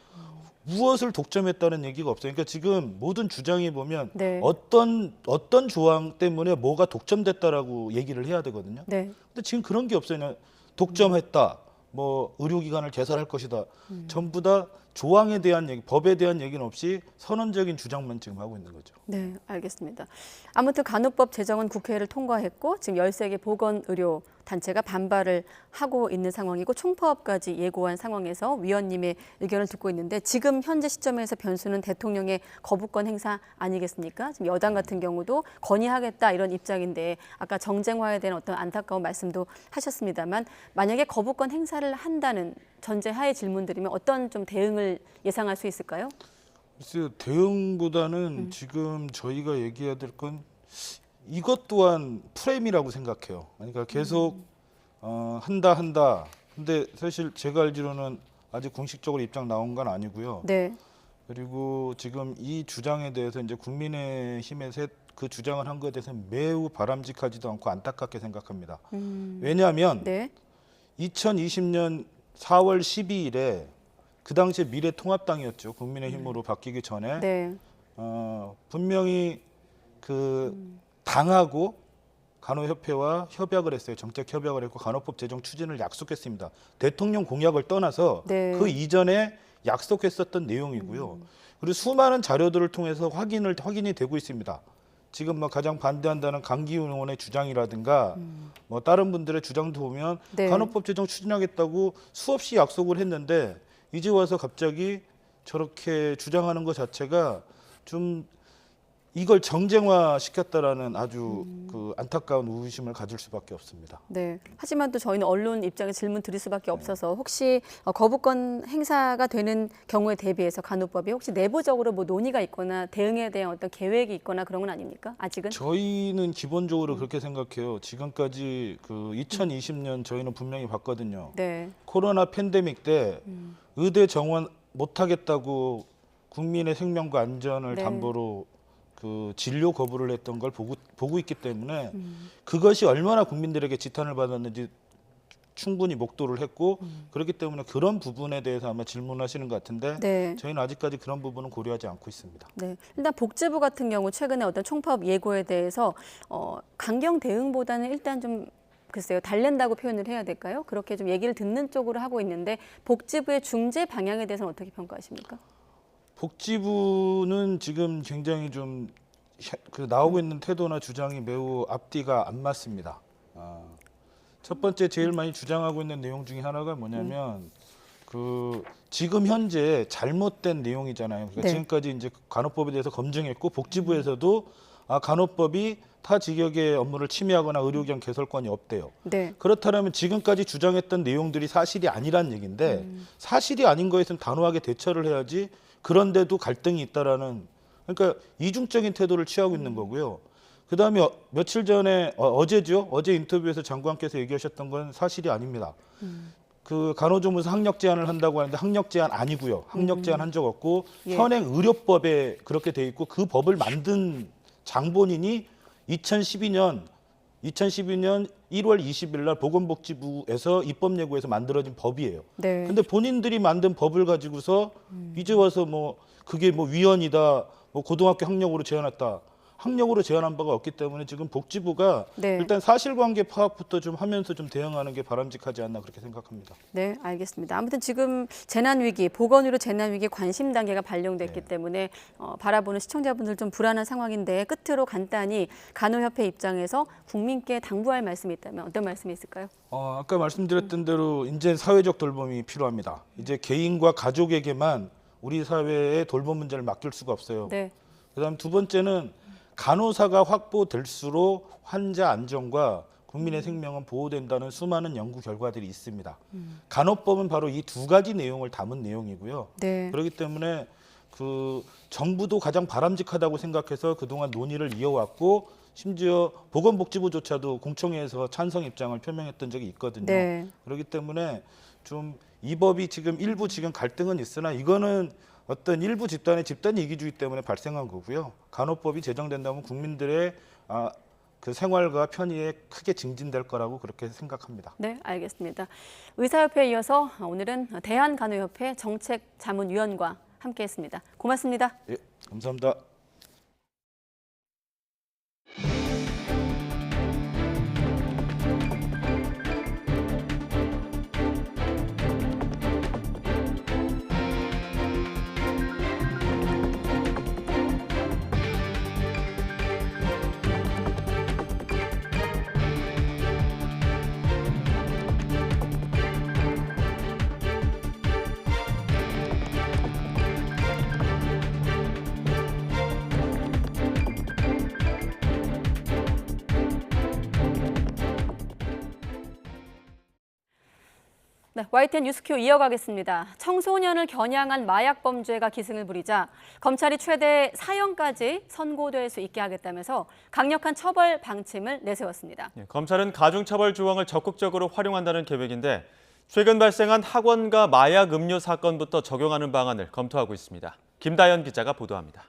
무엇을 독점했다는 얘기가 없어요. 그러니까 지금 모든 주장에 보면 네. 어떤 조항 때문에 뭐가 독점됐다라고 얘기를 해야 되거든요. 네. 근데 지금 그런 게 없어요. 그냥 독점했다. 뭐 의료기관을 개설할 것이다. 전부 다 조항에 대한 얘기, 법에 대한 얘기는 없이 선언적인 주장만 지금 하고 있는 거죠. 네, 알겠습니다. 아무튼 간호법 제정은 국회를 통과했고 지금 13개 보건의료 단체가 반발을 하고 있는 상황이고 총파업까지 예고한 상황에서 위원님의 의견을 듣고 있는데 지금 현재 시점에서 변수는 대통령의 거부권 행사 아니겠습니까? 지금 여당 같은 경우도 건의하겠다 이런 입장인데 아까 정쟁화에 대한 어떤 안타까운 말씀도 하셨습니다만 만약에 거부권 행사를 한다는 전제하에 질문드리면 어떤 좀 대응을 예상할 수 있을까요? 글쎄요, 대응보다는 지금 저희가 얘기해야 될 건 이것 또한 프레임이라고 생각해요. 그러니까 계속 한다. 근데 사실 제가 알기로는 아직 공식적으로 입장 나온 건 아니고요. 네. 그리고 지금 이 주장에 대해서 이제 국민의힘에서 그 주장을 한 것에 대해서 매우 바람직하지도 않고 안타깝게 생각합니다. 왜냐하면 네. 2020년 4월 12일에 그 당시에 미래통합당이었죠. 국민의힘으로 바뀌기 전에 네. 분명히 그 당하고 간호협회와 협약을 했어요. 정책 협약을 했고 간호법 제정 추진을 약속했습니다. 대통령 공약을 떠나서 네. 그 이전에 약속했었던 내용이고요. 그리고 수많은 자료들을 통해서 확인이 되고 있습니다. 지금 뭐 가장 반대한다는 강기훈 의원의 주장이라든가 뭐 다른 분들의 주장도 보면 네. 간호법 제정 추진하겠다고 수없이 약속을 했는데 이제 와서 갑자기 저렇게 주장하는 것 자체가 좀 이걸 정쟁화 시켰다라는 아주 그 안타까운 의구심을 가질 수밖에 없습니다. 네. 하지만 또 저희는 언론 입장에 질문 드릴 수밖에 없어서 혹시 거부권 행사가 되는 경우에 대비해서 간호법이 혹시 내부적으로 뭐 논의가 있거나 대응에 대한 어떤 계획이 있거나 그런 건 아닙니까? 아직은? 저희는 기본적으로 그렇게 생각해요. 지금까지 그 2020년 저희는 분명히 봤거든요. 네. 코로나 팬데믹 때 의대 정원 못하겠다고 국민의 생명과 안전을 네. 담보로 그 진료 거부를 했던 걸 보고 있기 때문에 그것이 얼마나 국민들에게 지탄을 받았는지 충분히 목도를 했고 그렇기 때문에 그런 부분에 대해서 아마 질문하시는 것 같은데 네. 저희는 아직까지 그런 부분은 고려하지 않고 있습니다. 네. 일단 복지부 같은 경우 최근에 어떤 총파업 예고에 대해서 강경 대응보다는 일단 좀 글쎄요, 달랜다고 표현을 해야 될까요? 그렇게 좀 얘기를 듣는 쪽으로 하고 있는데 복지부의 중재 방향에 대해서는 어떻게 평가하십니까? 복지부는 지금 굉장히 좀 나오고 있는 태도나 주장이 매우 앞뒤가 안 맞습니다. 첫 번째 제일 많이 주장하고 있는 내용 중에 하나가 뭐냐면 그 지금 현재 잘못된 내용이잖아요. 그러니까 네. 지금까지 이제 간호법에 대해서 검증했고 복지부에서도 간호법이 타 직역의 업무를 침해하거나 의료기관 개설권이 없대요. 네. 그렇다면 지금까지 주장했던 내용들이 사실이 아니란 얘기인데 사실이 아닌 거에서는 단호하게 대처를 해야지. 그런데도 갈등이 있다라는 그러니까 이중적인 태도를 취하고 있는 거고요. 그다음에 며칠 전에 어제죠. 어제 인터뷰에서 장관께서 얘기하셨던 건 사실이 아닙니다. 그 간호조무사 학력 제한을 한다고 하는데 학력 제한 아니고요. 학력 제한 한 적 없고 예. 현행 의료법에 그렇게 돼 있고 그 법을 만든 장본인이 2012년 1월 20일 날 보건복지부에서 입법 예고에서 만들어진 법이에요. 네. 근데 본인들이 만든 법을 가지고서 이제 와서 뭐 그게 뭐 위헌이다, 뭐 고등학교 학력으로 제한했다. 학력으로 제한한 바가 없기 때문에 지금 복지부가 네. 일단 사실관계 파악부터 좀 하면서 좀 대응하는 게 바람직하지 않나 그렇게 생각합니다. 네, 알겠습니다. 아무튼 지금 재난위기, 보건의료 재난위기 관심 단계가 발령됐기 때문에 바라보는 시청자분들 좀 불안한 상황인데 끝으로 간단히 간호협회 입장에서 국민께 당부할 말씀이 있다면 어떤 말씀이 있을까요? 아까 말씀드렸던 대로 이제 사회적 돌봄이 필요합니다. 이제 개인과 가족에게만 우리 사회의 돌봄 문제를 맡길 수가 없어요. 네. 그다음 두 번째는 간호사가 확보될수록 환자 안전과 국민의 생명은 보호된다는 수많은 연구 결과들이 있습니다. 간호법은 바로 이 두 가지 내용을 담은 내용이고요. 네. 그렇기 때문에 그 정부도 가장 바람직하다고 생각해서 그동안 논의를 이어왔고 심지어 보건복지부조차도 공청회에서 찬성 입장을 표명했던 적이 있거든요. 네. 그렇기 때문에 좀 이 법이 지금 일부 지금 갈등은 있으나 이거는 어떤 일부 집단의 집단 이기주의 때문에 발생한 거고요. 간호법이 제정된다면 국민들의 그 생활과 편의에 크게 증진될 거라고 그렇게 생각합니다. 네, 알겠습니다. 의사협회에 이어서 오늘은 대한간호협회 정책자문위원과 함께했습니다. 고맙습니다. 예, 감사합니다. 네, YTN 뉴스큐 이어가겠습니다. 청소년을 겨냥한 마약 범죄가 기승을 부리자 검찰이 최대 사형까지 선고될 수 있게 하겠다면서 강력한 처벌 방침을 내세웠습니다. 검찰은 가중처벌 조항을 적극적으로 활용한다는 계획인데 최근 발생한 학원가 마약 음료 사건부터 적용하는 방안을 검토하고 있습니다. 김다연 기자가 보도합니다.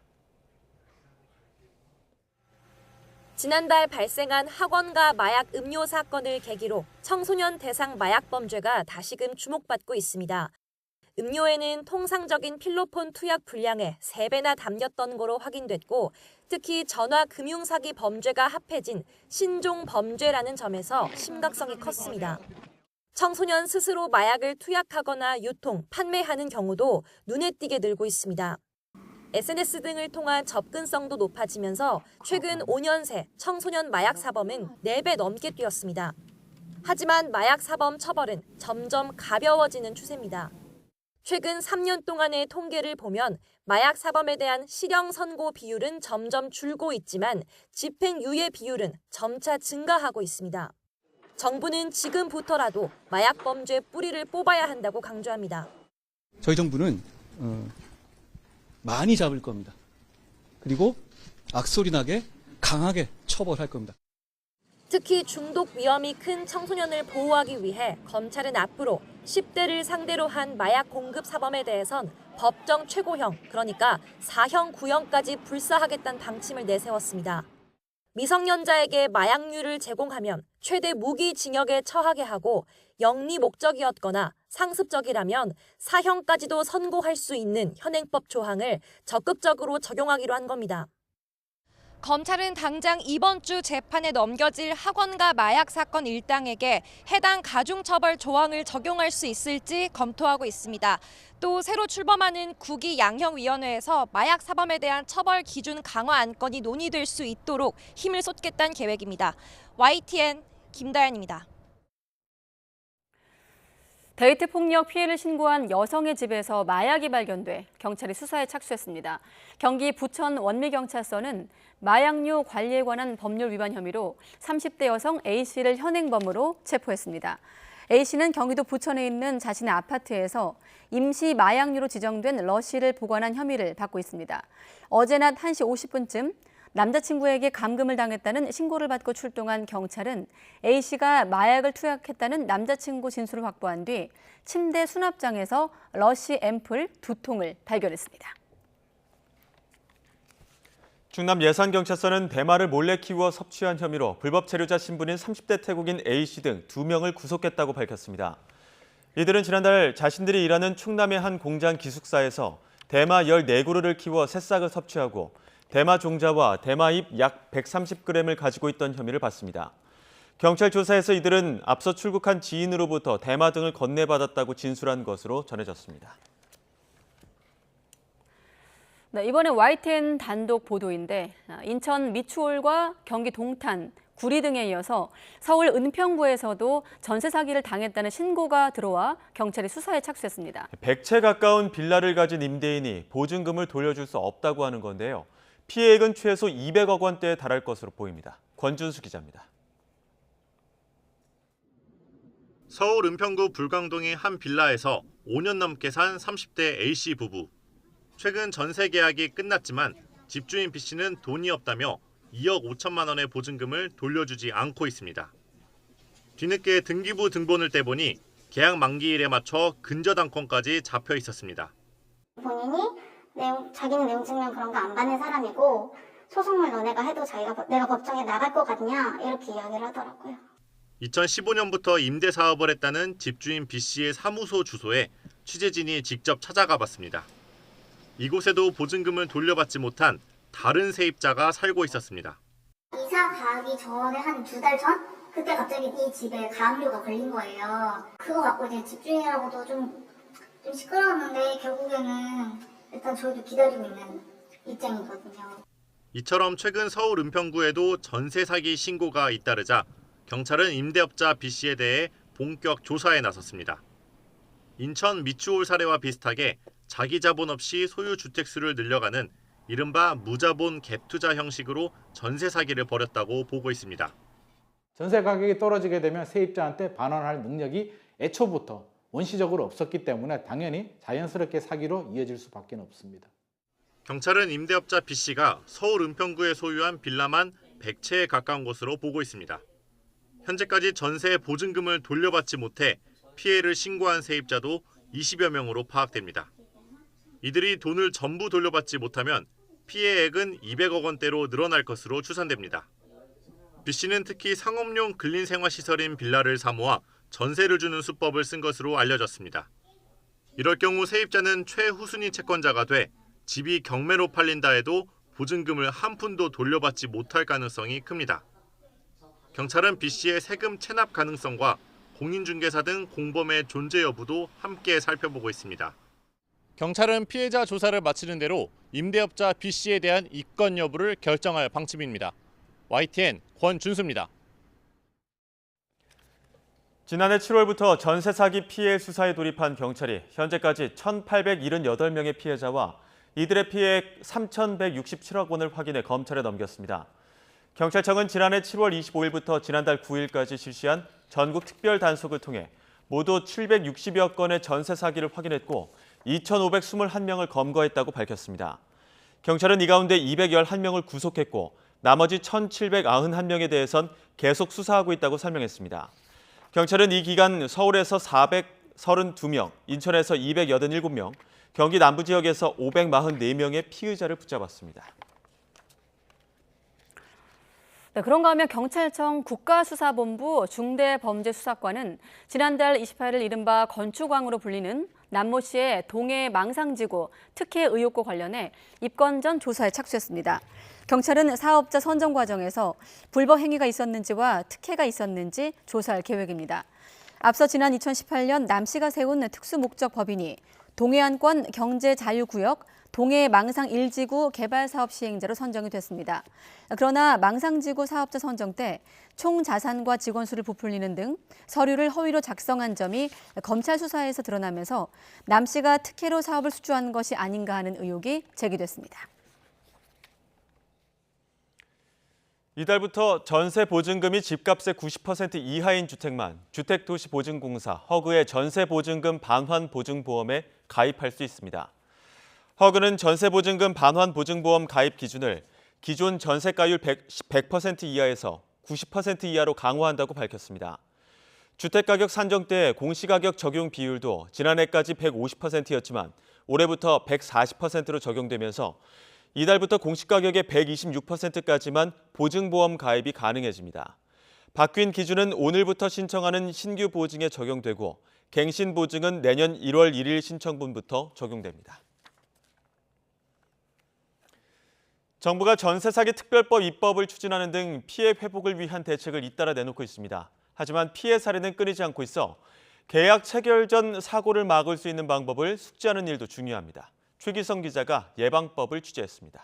지난달 발생한 학원가 마약 음료 사건을 계기로 청소년 대상 마약 범죄가 다시금 주목받고 있습니다. 음료에는 통상적인 필로폰 투약 분량의 3배나 담겼던 거로 확인됐고 특히 전화 금융사기 범죄가 합해진 신종 범죄라는 점에서 심각성이 컸습니다. 청소년 스스로 마약을 투약하거나 유통, 판매하는 경우도 눈에 띄게 늘고 있습니다. SNS 등을 통한 접근성도 높아지면서 최근 5년 새 청소년 마약 사범은 4배 넘게 뛰었습니다. 하지만 마약 사범 처벌은 점점 가벼워지는 추세입니다. 최근 3년 동안의 통계를 보면 마약 사범에 대한 실형 선고 비율은 점점 줄고 있지만 집행유예 비율은 점차 증가하고 있습니다. 정부는 지금부터라도 마약 범죄 뿌리를 뽑아야 한다고 강조합니다. 저희 정부는 많이 잡을 겁니다. 그리고 악소리 나게 강하게 처벌할 겁니다. 특히 중독 위험이 큰 청소년을 보호하기 위해 검찰은 앞으로 10대를 상대로 한 마약 공급 사범에 대해선 법정 최고형, 그러니까 사형 구형까지 불사하겠다는 방침을 내세웠습니다. 미성년자에게 마약류를 제공하면 최대 무기징역에 처하게 하고 영리 목적이었거나 상습적이라면 사형까지도 선고할 수 있는 현행법 조항을 적극적으로 적용하기로 한 겁니다. 검찰은 당장 이번 주 재판에 넘겨질 학원가 마약 사건 일당에게 해당 가중처벌 조항을 적용할 수 있을지 검토하고 있습니다. 또 새로 출범하는 국위양형위원회에서 마약 사범에 대한 처벌 기준 강화 안건이 논의될 수 있도록 힘을 쏟겠다는 계획입니다. YTN 김다연입니다. 데이트 폭력 피해를 신고한 여성의 집에서 마약이 발견돼 경찰이 수사에 착수했습니다. 경기 부천 원미경찰서는 마약류 관리에 관한 법률 위반 혐의로 30대 여성 A씨를 현행범으로 체포했습니다. A씨는 경기도 부천에 있는 자신의 아파트에서 임시 마약류로 지정된 러시를 보관한 혐의를 받고 있습니다. 어제 낮 1시 50분쯤 남자친구에게 감금을 당했다는 신고를 받고 출동한 경찰은 A씨가 마약을 투약했다는 남자친구 진술을 확보한 뒤 침대 수납장에서 러시 앰플 2통을 발견했습니다. 충남 예산경찰서는 대마를 몰래 키워 섭취한 혐의로 불법 체류자 신분인 30대 태국인 A씨 등 2명을 구속했다고 밝혔습니다. 이들은 지난달 자신들이 일하는 충남의 한 공장 기숙사에서 대마 14그루를 키워 새싹을 섭취하고 대마 종자와 대마잎 약 130g을 가지고 있던 혐의를 받습니다. 경찰 조사에서 이들은 앞서 출국한 지인으로부터 대마 등을 건네받았다고 진술한 것으로 전해졌습니다. 네, 이번에 YTN 단독 보도인데 인천 미추홀과 경기 동탄, 구리 등에 이어서 서울 은평구에서도 전세 사기를 당했다는 신고가 들어와 경찰이 수사에 착수했습니다. 100채 가까운 빌라를 가진 임대인이 보증금을 돌려줄 수 없다고 하는 건데요. 피해액은 최소 200억 원대에 달할 것으로 보입니다. 권준수 기자입니다. 서울 은평구 불광동의 한 빌라에서 5년 넘게 산 30대 A씨 부부. 최근 전세 계약이 끝났지만 집주인 B씨는 돈이 없다며 2억 5천만 원의 보증금을 돌려주지 않고 있습니다. 뒤늦게 등기부 등본을 떼보니 계약 만기일에 맞춰 근저당권까지 잡혀 있었습니다. 본인이 자기는 내용 증명 그런 거 안 받는 사람이고 소송을 너네가 해도 내가 법정에 나갈 것 같냐 이렇게 이야기를 하더라고요. 2015년부터 임대 사업을 했다는 집주인 B씨의 사무소 주소에 취재진이 직접 찾아가 봤습니다. 이곳에도 보증금을 돌려받지 못한 다른 세입자가 살고 있었습니다. 이사 가기 전에 한 2달 전? 그때 갑자기 이 집에 가압류가 걸린 거예요. 그거 갖고 이제 집주인이라고도 좀 시끄러웠는데 결국에는 일단 저희도 기다리고 있는 입장이거든요. 이처럼 최근 서울 은평구에도 전세 사기 신고가 잇따르자 경찰은 임대업자 B씨에 대해 본격 조사에 나섰습니다. 인천 미추홀 사례와 비슷하게 자기 자본 없이 소유 주택수를 늘려가는 이른바 무자본 갭투자 형식으로 전세 사기를 벌였다고 보고 있습니다. 전세 가격이 떨어지게 되면 세입자한테 반환할 능력이 애초부터 원시적으로 없었기 때문에 당연히 자연스럽게 사기로 이어질 수밖에 없습니다. 경찰은 임대업자 B씨가 서울 은평구에 소유한 빌라만 100채에 가까운 것으로 보고 있습니다. 현재까지 전세 보증금을 돌려받지 못해 피해를 신고한 세입자도 20여 명으로 파악됩니다. 이들이 돈을 전부 돌려받지 못하면 피해액은 200억 원대로 늘어날 것으로 추산됩니다. B씨는 특히 상업용 근린생활시설인 빌라를 사모아 전세를 주는 수법을 쓴 것으로 알려졌습니다. 이럴 경우 세입자는 최후순위 채권자가 돼 집이 경매로 팔린다 해도 보증금을 한 푼도 돌려받지 못할 가능성이 큽니다. 경찰은 B씨의 세금 체납 가능성과 공인중개사 등 공범의 존재 여부도 함께 살펴보고 있습니다. 경찰은 피해자 조사를 마치는 대로 임대업자 B씨에 대한 입건 여부를 결정할 방침입니다. YTN 권준수입니다. 지난해 7월부터 전세 사기 피해 수사에 돌입한 경찰이 현재까지 1,878명의 피해자와 이들의 피해액 3,167억 원을 확인해 검찰에 넘겼습니다. 경찰청은 지난해 7월 25일부터 지난달 9일까지 실시한 전국 특별 단속을 통해 모두 760여 건의 전세 사기를 확인했고 2,521명을 검거했다고 밝혔습니다. 경찰은 이 가운데 211명을 구속했고 나머지 1,791명에 대해선 계속 수사하고 있다고 설명했습니다. 경찰은 이 기간 서울에서 432명, 인천에서 287명, 경기 남부 지역에서 544명의 피의자를 붙잡았습니다. 네, 그런가 하면 경찰청 국가수사본부 중대범죄수사과는 지난달 28일 이른바 건축왕으로 불리는 남모 씨의 동해 망상지구 특혜 의혹과 관련해 입건 전 조사에 착수했습니다. 경찰은 사업자 선정 과정에서 불법 행위가 있었는지와 특혜가 있었는지 조사할 계획입니다. 앞서 지난 2018년 남 씨가 세운 특수목적 법인이 동해안권 경제자유구역 동해 망상 1지구 개발사업 시행자로 선정이 됐습니다. 그러나 망상지구 사업자 선정 때 총 자산과 직원 수를 부풀리는 등 서류를 허위로 작성한 점이 검찰 수사에서 드러나면서 남 씨가 특혜로 사업을 수주한 것이 아닌가 하는 의혹이 제기됐습니다. 이달부터 전세 보증금이 집값의 90% 이하인 주택만 주택도시보증공사 허그의 전세보증금 반환보증보험에 가입할 수 있습니다. 허그는 전세보증금 반환보증보험 가입 기준을 기존 전세가율 100% 이하에서 90% 이하로 강화한다고 밝혔습니다. 주택가격 산정 때 공시가격 적용 비율도 지난해까지 150%였지만 올해부터 140%로 적용되면서 이달부터 공시가격의 126%까지만 보증보험 가입이 가능해집니다. 바뀐 기준은 오늘부터 신청하는 신규 보증에 적용되고 갱신 보증은 내년 1월 1일 신청분부터 적용됩니다. 정부가 전세 사기 특별법 입법을 추진하는 등 피해 회복을 위한 대책을 잇따라 내놓고 있습니다. 하지만 피해 사례는 끊이지 않고 있어 계약 체결 전 사고를 막을 수 있는 방법을 숙지하는 일도 중요합니다. 최기성 기자가 예방법을 취재했습니다.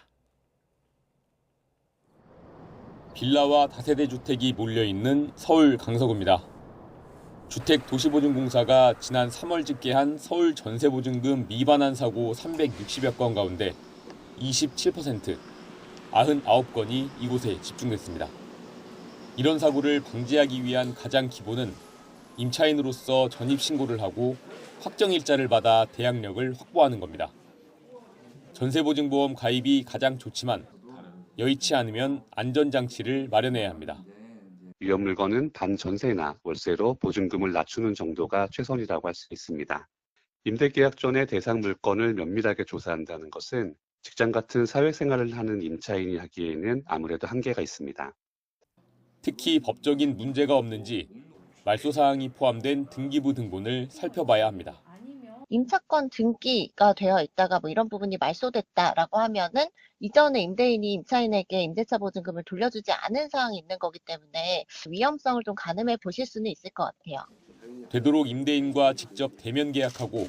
빌라와 다세대 주택이 몰려있는 서울 강서구입니다. 주택도시보증공사가 지난 3월 집계한 서울 전세보증금 미반환 사고 360여 건 가운데 27%, 99건이 이곳에 집중됐습니다. 이런 사고를 방지하기 위한 가장 기본은 임차인으로서 전입신고를 하고 확정일자를 받아 대항력을 확보하는 겁니다. 전세보증보험 가입이 가장 좋지만 여의치 않으면 안전장치를 마련해야 합니다. 위험 물건은 반전세나 월세로 보증금을 낮추는 정도가 최선이라고 할 수 있습니다. 임대계약 전에 대상 물건을 면밀하게 조사한다는 것은 직장 같은 사회생활을 하는 임차인이 하기에는 아무래도 한계가 있습니다. 특히 법적인 문제가 없는지 말소사항이 포함된 등기부 등본을 살펴봐야 합니다. 임차권 등기가 되어 있다가 뭐 이런 부분이 말소됐다라고 하면은 이전에 임대인이 임차인에게 임대차 보증금을 돌려주지 않은 사항이 있는 거기 때문에 위험성을 좀 가늠해 보실 수는 있을 것 같아요. 되도록 임대인과 직접 대면 계약하고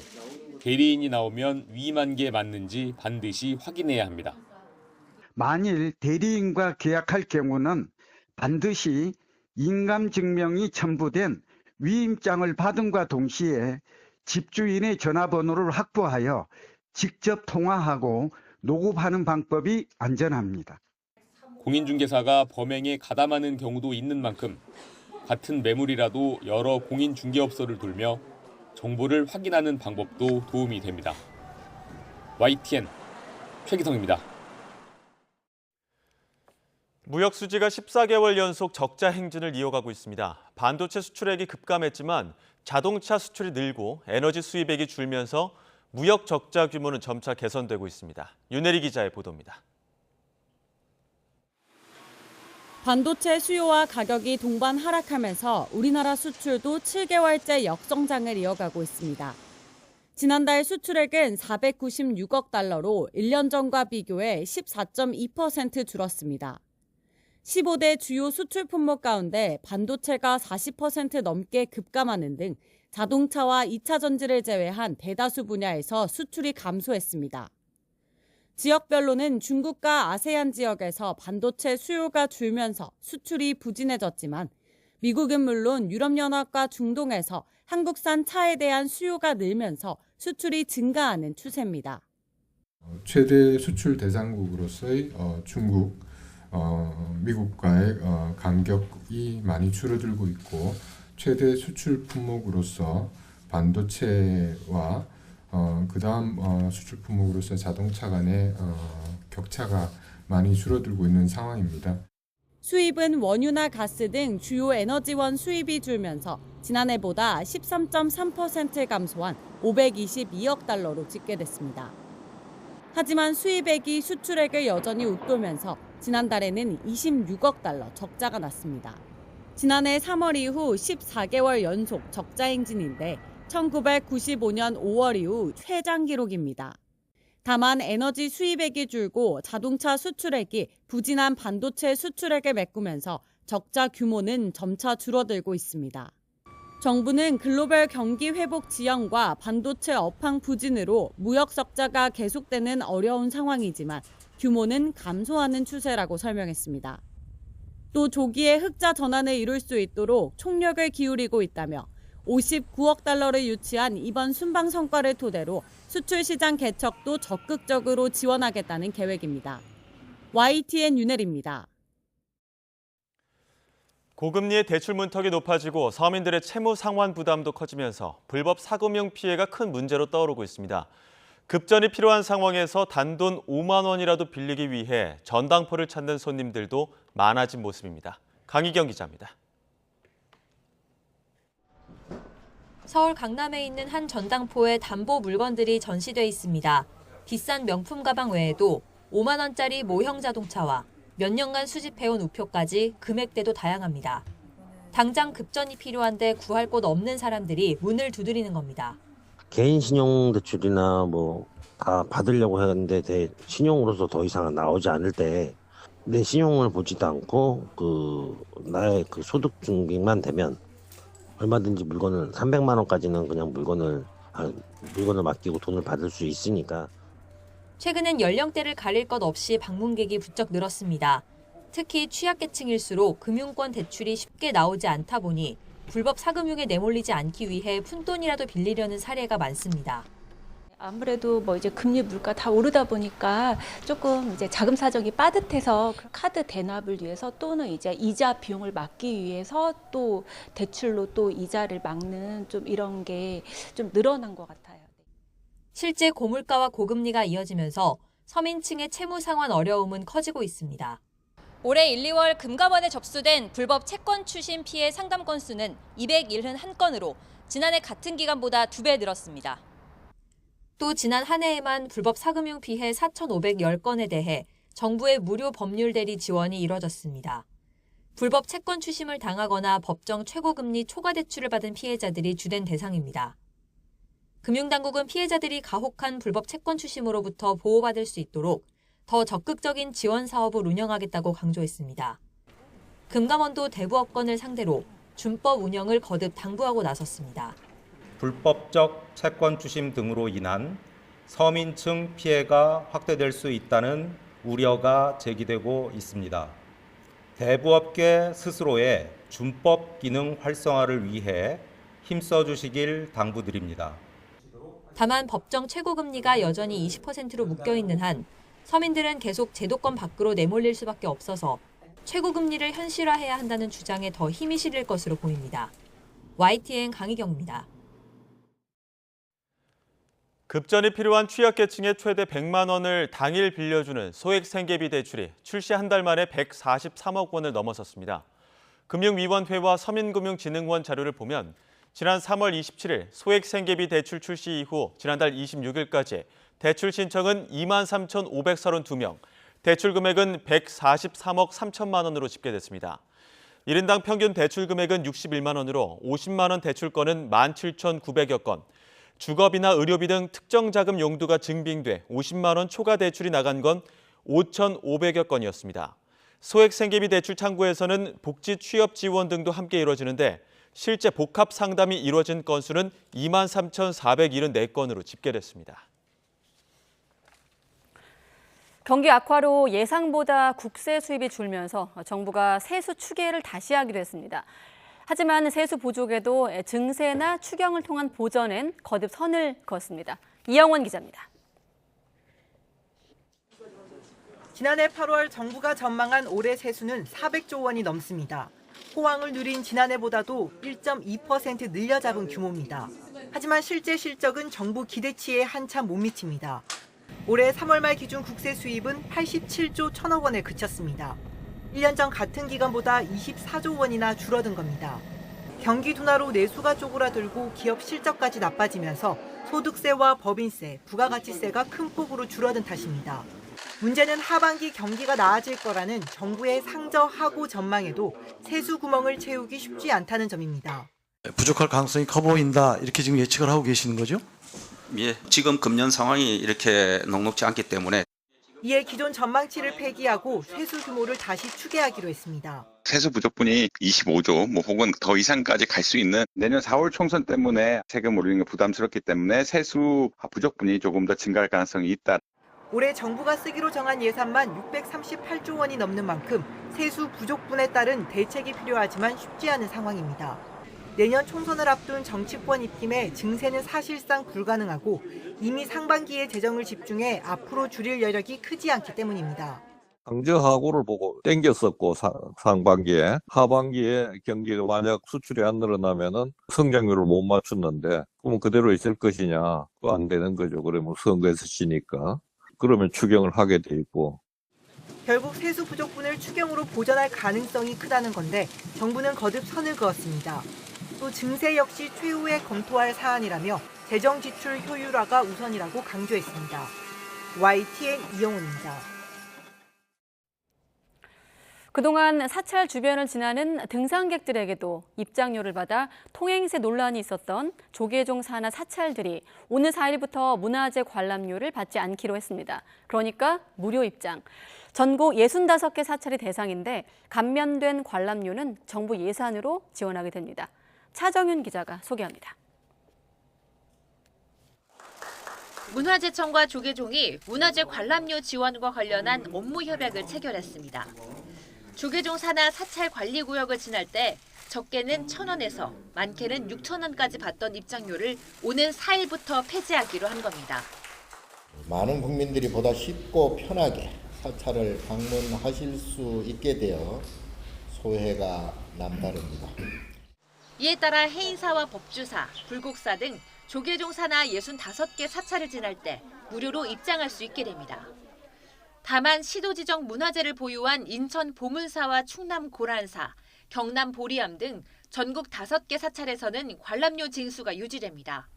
대리인이 나오면 위임한 게 맞는지 반드시 확인해야 합니다. 만일 대리인과 계약할 경우는 반드시 인감증명이 첨부된 위임장을 받음과 동시에 집주인의 전화번호를 확보하여 직접 통화하고 녹음하는 방법이 안전합니다. 공인중개사가 범행에 가담하는 경우도 있는 만큼 같은 매물이라도 여러 공인중개업소를 돌며 정보를 확인하는 방법도 도움이 됩니다. YTN 최기성입니다. 무역 수지가 14개월 연속 적자 행진을 이어가고 있습니다. 반도체 수출액이 급감했지만 자동차 수출이 늘고 에너지 수입액이 줄면서 무역 적자 규모는 점차 개선되고 있습니다. 윤혜리 기자의 보도입니다. 반도체 수요와 가격이 동반 하락하면서 우리나라 수출도 7개월째 역성장을 이어가고 있습니다. 지난달 수출액은 496억 달러로 1년 전과 비교해 14.2% 줄었습니다. 15대 주요 수출 품목 가운데 반도체가 40% 넘게 급감하는 등 자동차와 2차 전지를 제외한 대다수 분야에서 수출이 감소했습니다. 지역별로는 중국과 아세안 지역에서 반도체 수요가 줄면서 수출이 부진해졌지만 미국은 물론 유럽연합과 중동에서 한국산 차에 대한 수요가 늘면서 수출이 증가하는 추세입니다. 최대 수출 대상국으로서의 중국, 미국과의 간격이 많이 줄어들고 있고 최대 수출 품목으로서 반도체와 그다음 수출 품목으로서 자동차 간의 격차가 많이 줄어들고 있는 상황입니다. 수입은 원유나 가스 등 주요 에너지원 수입이 줄면서 지난해보다 13.3% 감소한 522억 달러로 집계됐습니다. 하지만 수입액이 수출액을 여전히 웃돌면서 지난달에는 26억 달러 적자가 났습니다. 지난해 3월 이후 14개월 연속 적자 행진인데 1995년 5월 이후 최장 기록입니다. 다만 에너지 수입액이 줄고 자동차 수출액이 부진한 반도체 수출액을 메꾸면서 적자 규모는 점차 줄어들고 있습니다. 정부는 글로벌 경기 회복 지연과 반도체 업황 부진으로 무역 적자가 계속되는 어려운 상황이지만 규모는 감소하는 추세라고 설명했습니다. 또 조기에 흑자 전환을 이룰 수 있도록 총력을 기울이고 있다며 59억 달러를 유치한 이번 순방 성과를 토대로 수출 시장 개척도 적극적으로 지원하겠다는 계획입니다. YTN 윤혜리입니다. 고금리의 대출 문턱이 높아지고 서민들의 채무 상환 부담도 커지면서 불법 사금융 피해가 큰 문제로 떠오르고 있습니다. 급전이 필요한 상황에서 단돈 5만 원이라도 빌리기 위해 전당포를 찾는 손님들도 많아진 모습입니다. 강희경 기자입니다. 서울 강남에 있는 한 전당포에 담보 물건들이 전시돼 있습니다. 비싼 명품 가방 외에도 5만 원짜리 모형 자동차와 몇 년간 수집해온 우표까지 금액대도 다양합니다. 당장 급전이 필요한데 구할 곳 없는 사람들이 문을 두드리는 겁니다. 개인 신용 대출이나 다 받으려고 했는데 신용으로서 더 이상 나오지 않을 때 내 신용을 보지도 않고 나의 소득 중개만 되면 얼마든지 물건을 300만 원까지는 그냥 물건을 맡기고 돈을 받을 수 있으니까. 최근엔 연령대를 가릴 것 없이 방문객이 부쩍 늘었습니다. 특히 취약계층일수록 금융권 대출이 쉽게 나오지 않다 보니 불법 사금융에 내몰리지 않기 위해 푼돈이라도 빌리려는 사례가 많습니다. 아무래도 이제 금리 물가 다 오르다 보니까 조금 이제 자금 사정이 빠듯해서 카드 대납을 위해서 또는 이제 이자 비용을 막기 위해서 또 대출로 또 이자를 막는 좀 이런 게 좀 늘어난 것 같아요. 실제 고물가와 고금리가 이어지면서 서민층의 채무 상환 어려움은 커지고 있습니다. 올해 1, 2월 금감원에 접수된 불법 채권 추심 피해 상담 건수는 271건으로 지난해 같은 기간보다 2배 늘었습니다. 또 지난 한 해에만 불법 사금융 피해 4,510건에 대해 정부의 무료 법률 대리 지원이 이뤄졌습니다. 불법 채권 추심을 당하거나 법정 최고금리 초과 대출을 받은 피해자들이 주된 대상입니다. 금융당국은 피해자들이 가혹한 불법 채권 추심으로부터 보호받을 수 있도록 더 적극적인 지원 사업을 운영하겠다고 강조했습니다. 금감원도 대부업건을 상대로 준법 운영을 거듭 당부하고 나섰습니다. 불법적 채권 추심 등으로 인한 서민층 피해가 확대될 수 있다는 우려가 제기되고 있습니다. 대부업계 스스로의 준법 기능 활성화를 위해 힘써 주시길 당부드립니다. 다만 법정 최고금리가 여전히 20%로 묶여있는 한 서민들은 계속 제도권 밖으로 내몰릴 수밖에 없어서 최고금리를 현실화해야 한다는 주장에 더 힘이 실릴 것으로 보입니다. YTN 강희경입니다. 급전이 필요한 취약계층의 최대 100만 원을 당일 빌려주는 소액생계비 대출이 출시 한 달 만에 143억 원을 넘어섰습니다. 금융위원회와 서민금융진흥원 자료를 보면 지난 3월 27일 소액생계비 대출 출시 이후 지난달 26일까지 대출 신청은 23,532명, 대출 금액은 143억 3천만 원으로 집계됐습니다. 1인당 평균 대출 금액은 61만 원으로 50만 원 대출 건은 17,900여 건, 주거비나 의료비 등 특정 자금 용도가 증빙돼 50만 원 초과 대출이 나간 건 5,500여 건이었습니다. 소액 생계비 대출 창구에서는 복지 취업 지원 등도 함께 이루어지는데 실제 복합 상담이 이루어진 건수는 23,474건으로 집계됐습니다. 경기 악화로 예상보다 국세 수입이 줄면서 정부가 세수 추계를 다시 하기로 했습니다. 하지만 세수 부족에도 증세나 추경을 통한 보전엔 거듭 선을 그었습니다. 이영원 기자입니다. 지난해 8월 정부가 전망한 올해 세수는 400조 원이 넘습니다. 호황을 누린 지난해보다도 1.2% 늘려 잡은 규모입니다. 하지만 실제 실적은 정부 기대치에 한참 못 미칩니다. 올해 3월 말 기준 국세 수입은 87조 1천억 원에 그쳤습니다. 1년 전 같은 기간보다 24조 원이나 줄어든 겁니다. 경기 둔화로 내수가 쪼그라들고 기업 실적까지 나빠지면서 소득세와 법인세, 부가가치세가 큰 폭으로 줄어든 탓입니다. 문제는 하반기 경기가 나아질 거라는 정부의 상저하고 전망에도 세수 구멍을 채우기 쉽지 않다는 점입니다. 부족할 가능성이 커 보인다 이렇게 지금 예측을 하고 계시는 거죠? 예, 지금 금년 상황이 이렇게 녹록지 않기 때문에 이에 기존 전망치를 폐기하고 세수 규모를 다시 추계하기로 했습니다. 세수 부족분이 25조 혹은 더 이상까지 갈 수 있는 내년 4월 총선 때문에 세금 올리는 게 부담스럽기 때문에 세수 부족분이 조금 더 증가할 가능성이 있다. 올해 정부가 쓰기로 정한 예산만 638조 원이 넘는 만큼 세수 부족분에 따른 대책이 필요하지만 쉽지 않은 상황입니다. 내년 총선을 앞둔 정치권 입김에 증세는 사실상 불가능하고 이미 상반기에 재정을 집중해 앞으로 줄일 여력이 크지 않기 때문입니다. 강저하고를 보고 땡겼었고 상반기에 하반기에 경기가 만약 수출이 안 늘어나면은 성장률을 못 맞췄는데 그러면 그대로 있을 것이냐? 그거 안 되는 거죠. 그러면 선거에서 지니까 그러면 추경을 하게 돼 있고. 결국 세수 부족분을 추경으로 보전할 가능성이 크다는 건데 정부는 거듭 선을 그었습니다. 또 증세 역시 최후에 검토할 사안이라며 재정 지출 효율화가 우선이라고 강조했습니다. YTN 이영훈입니다. 그동안 사찰 주변을 지나는 등산객들에게도 입장료를 받아 통행세 논란이 있었던 조계종 산하 사찰들이 오늘 4일부터 문화재 관람료를 받지 않기로 했습니다. 그러니까 무료 입장. 전국 65개 사찰이 대상인데 감면된 관람료는 정부 예산으로 지원하게 됩니다. 차정윤 기자가 소개합니다. 문화재청과 조계종이 문화재 관람료 지원과 관련한 업무 협약을 체결했습니다. 조계종 산하 사찰 관리구역을 지날 때 적게는 1,000원에서 많게는 6,000원까지 받던 입장료를 오는 4일부터 폐지하기로 한 겁니다. 많은 국민들이 보다 쉽고 편하게 사찰을 방문하실 수 있게 되어 소회가 남다릅니다. 이에 따라 해인사와 법주사, 불국사 등 조계종 산하 65개 사찰을 지날 때 무료로 입장할 수 있게 됩니다. 다만 시도 지정 문화재를 보유한 인천 보문사와 충남 고란사, 경남 보리암 등 전국 5개 사찰에서는 관람료 징수가 유지됩니다.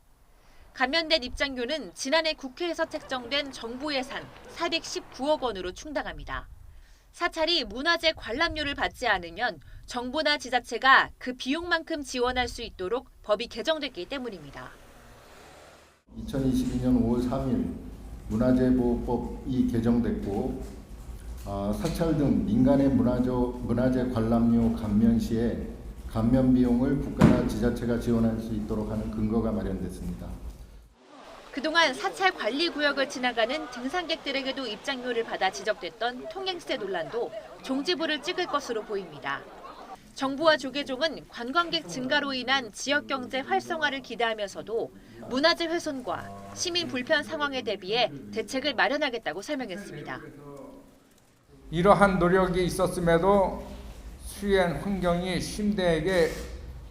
감면된 입장료는 지난해 국회에서 책정된 정부 예산 419억 원으로 충당합니다. 사찰이 문화재 관람료를 받지 않으면 정부나 지자체가 그 비용만큼 지원할 수 있도록 법이 개정됐기 때문입니다. 2022년 5월 3일 문화재보호법이 개정됐고 사찰 등 민간의 문화재 관람료 감면 시에 감면 비용을 국가나 지자체가 지원할 수 있도록 하는 근거가 마련됐습니다. 그동안 사찰 관리 구역을 지나가는 등산객들에게도 입장료를 받아 지적됐던 통행세 논란도 종지부를 찍을 것으로 보입니다. 정부와 조계종은 관광객 증가로 인한 지역 경제 활성화를 기대하면서도 문화재 훼손과 시민 불편 상황에 대비해 대책을 마련하겠다고 설명했습니다. 이러한 노력이 있었음에도 수행 환경이 심대하게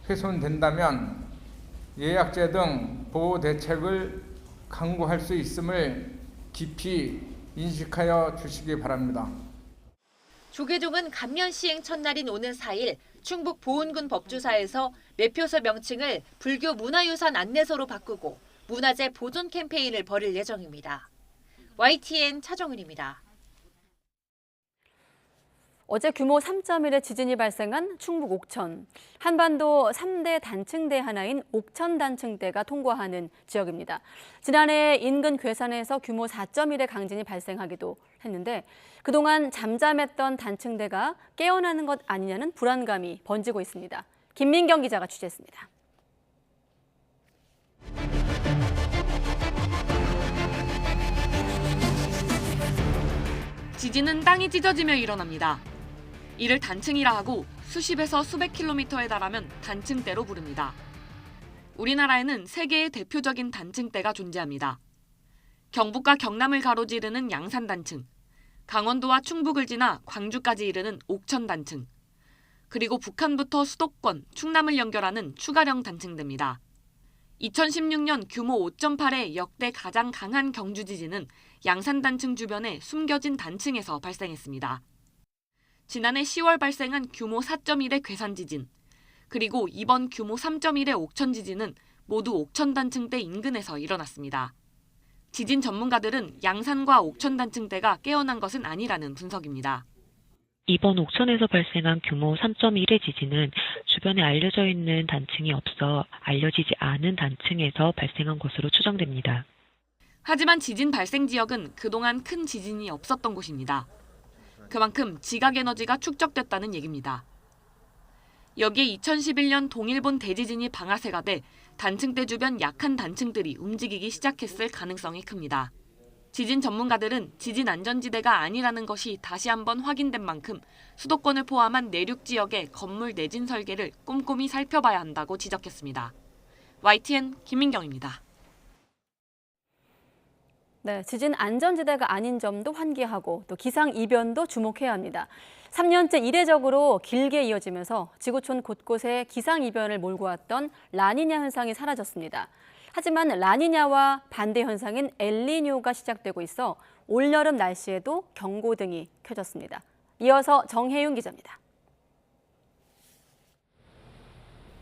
훼손된다면 예약제 등 보호 대책을 강구할 수 있음을 깊이 인식하여 주시기 바랍니다. 조계종은 감면 시행 첫날인 오는 4일 충북 보은군 법주사에서 매표소 명칭을 불교 문화유산 안내소로 바꾸고 문화재 보존 캠페인을 벌일 예정입니다. YTN 차정은입니다. 어제 규모 3.1의 지진이 발생한 충북 옥천. 한반도 3대 단층대 하나인 옥천 단층대가 통과하는 지역입니다. 지난해 인근 괴산에서 규모 4.1의 강진이 발생하기도 했는데 그동안 잠잠했던 단층대가 깨어나는 것 아니냐는 불안감이 번지고 있습니다. 김민경 기자가 취재했습니다. 지진은 땅이 찢어지며 일어납니다. 이를 단층이라 하고 수십에서 수백 킬로미터에 달하면 단층대로 부릅니다. 우리나라에는 3개의 대표적인 단층대가 존재합니다. 경북과 경남을 가로지르는 양산단층, 강원도와 충북을 지나 광주까지 이르는 옥천단층, 그리고 북한부터 수도권, 충남을 연결하는 추가령 단층대입니다. 2016년 규모 5.8의 역대 가장 강한 경주 지진은 양산단층 주변의 숨겨진 단층에서 발생했습니다. 지난해 10월 발생한 규모 4.1의 괴산 지진, 그리고 이번 규모 3.1의 옥천 지진은 모두 옥천 단층대 인근에서 일어났습니다. 지진 전문가들은 양산과 옥천 단층대가 깨어난 것은 아니라는 분석입니다. 이번 옥천에서 발생한 규모 3.1의 지진은 주변에 알려져 있는 단층이 없어 알려지지 않은 단층에서 발생한 것으로 추정됩니다. 하지만 지진 발생 지역은 그동안 큰 지진이 없었던 곳입니다. 그만큼 지각에너지가 축적됐다는 얘기입니다. 여기에 2011년 동일본 대지진이 방아쇠가 돼 단층대 주변 약한 단층들이 움직이기 시작했을 가능성이 큽니다. 지진 전문가들은 지진 안전지대가 아니라는 것이 다시 한번 확인된 만큼 수도권을 포함한 내륙 지역의 건물 내진 설계를 꼼꼼히 살펴봐야 한다고 지적했습니다. YTN 김민경입니다. 네, 지진 안전지대가 아닌 점도 환기하고 또 기상이변도 주목해야 합니다. 3년째 이례적으로 길게 이어지면서 지구촌 곳곳에 기상이변을 몰고 왔던 라니냐 현상이 사라졌습니다. 하지만 라니냐와 반대 현상인 엘니뇨가 시작되고 있어 올여름 날씨에도 경고등이 켜졌습니다. 이어서 정혜윤 기자입니다.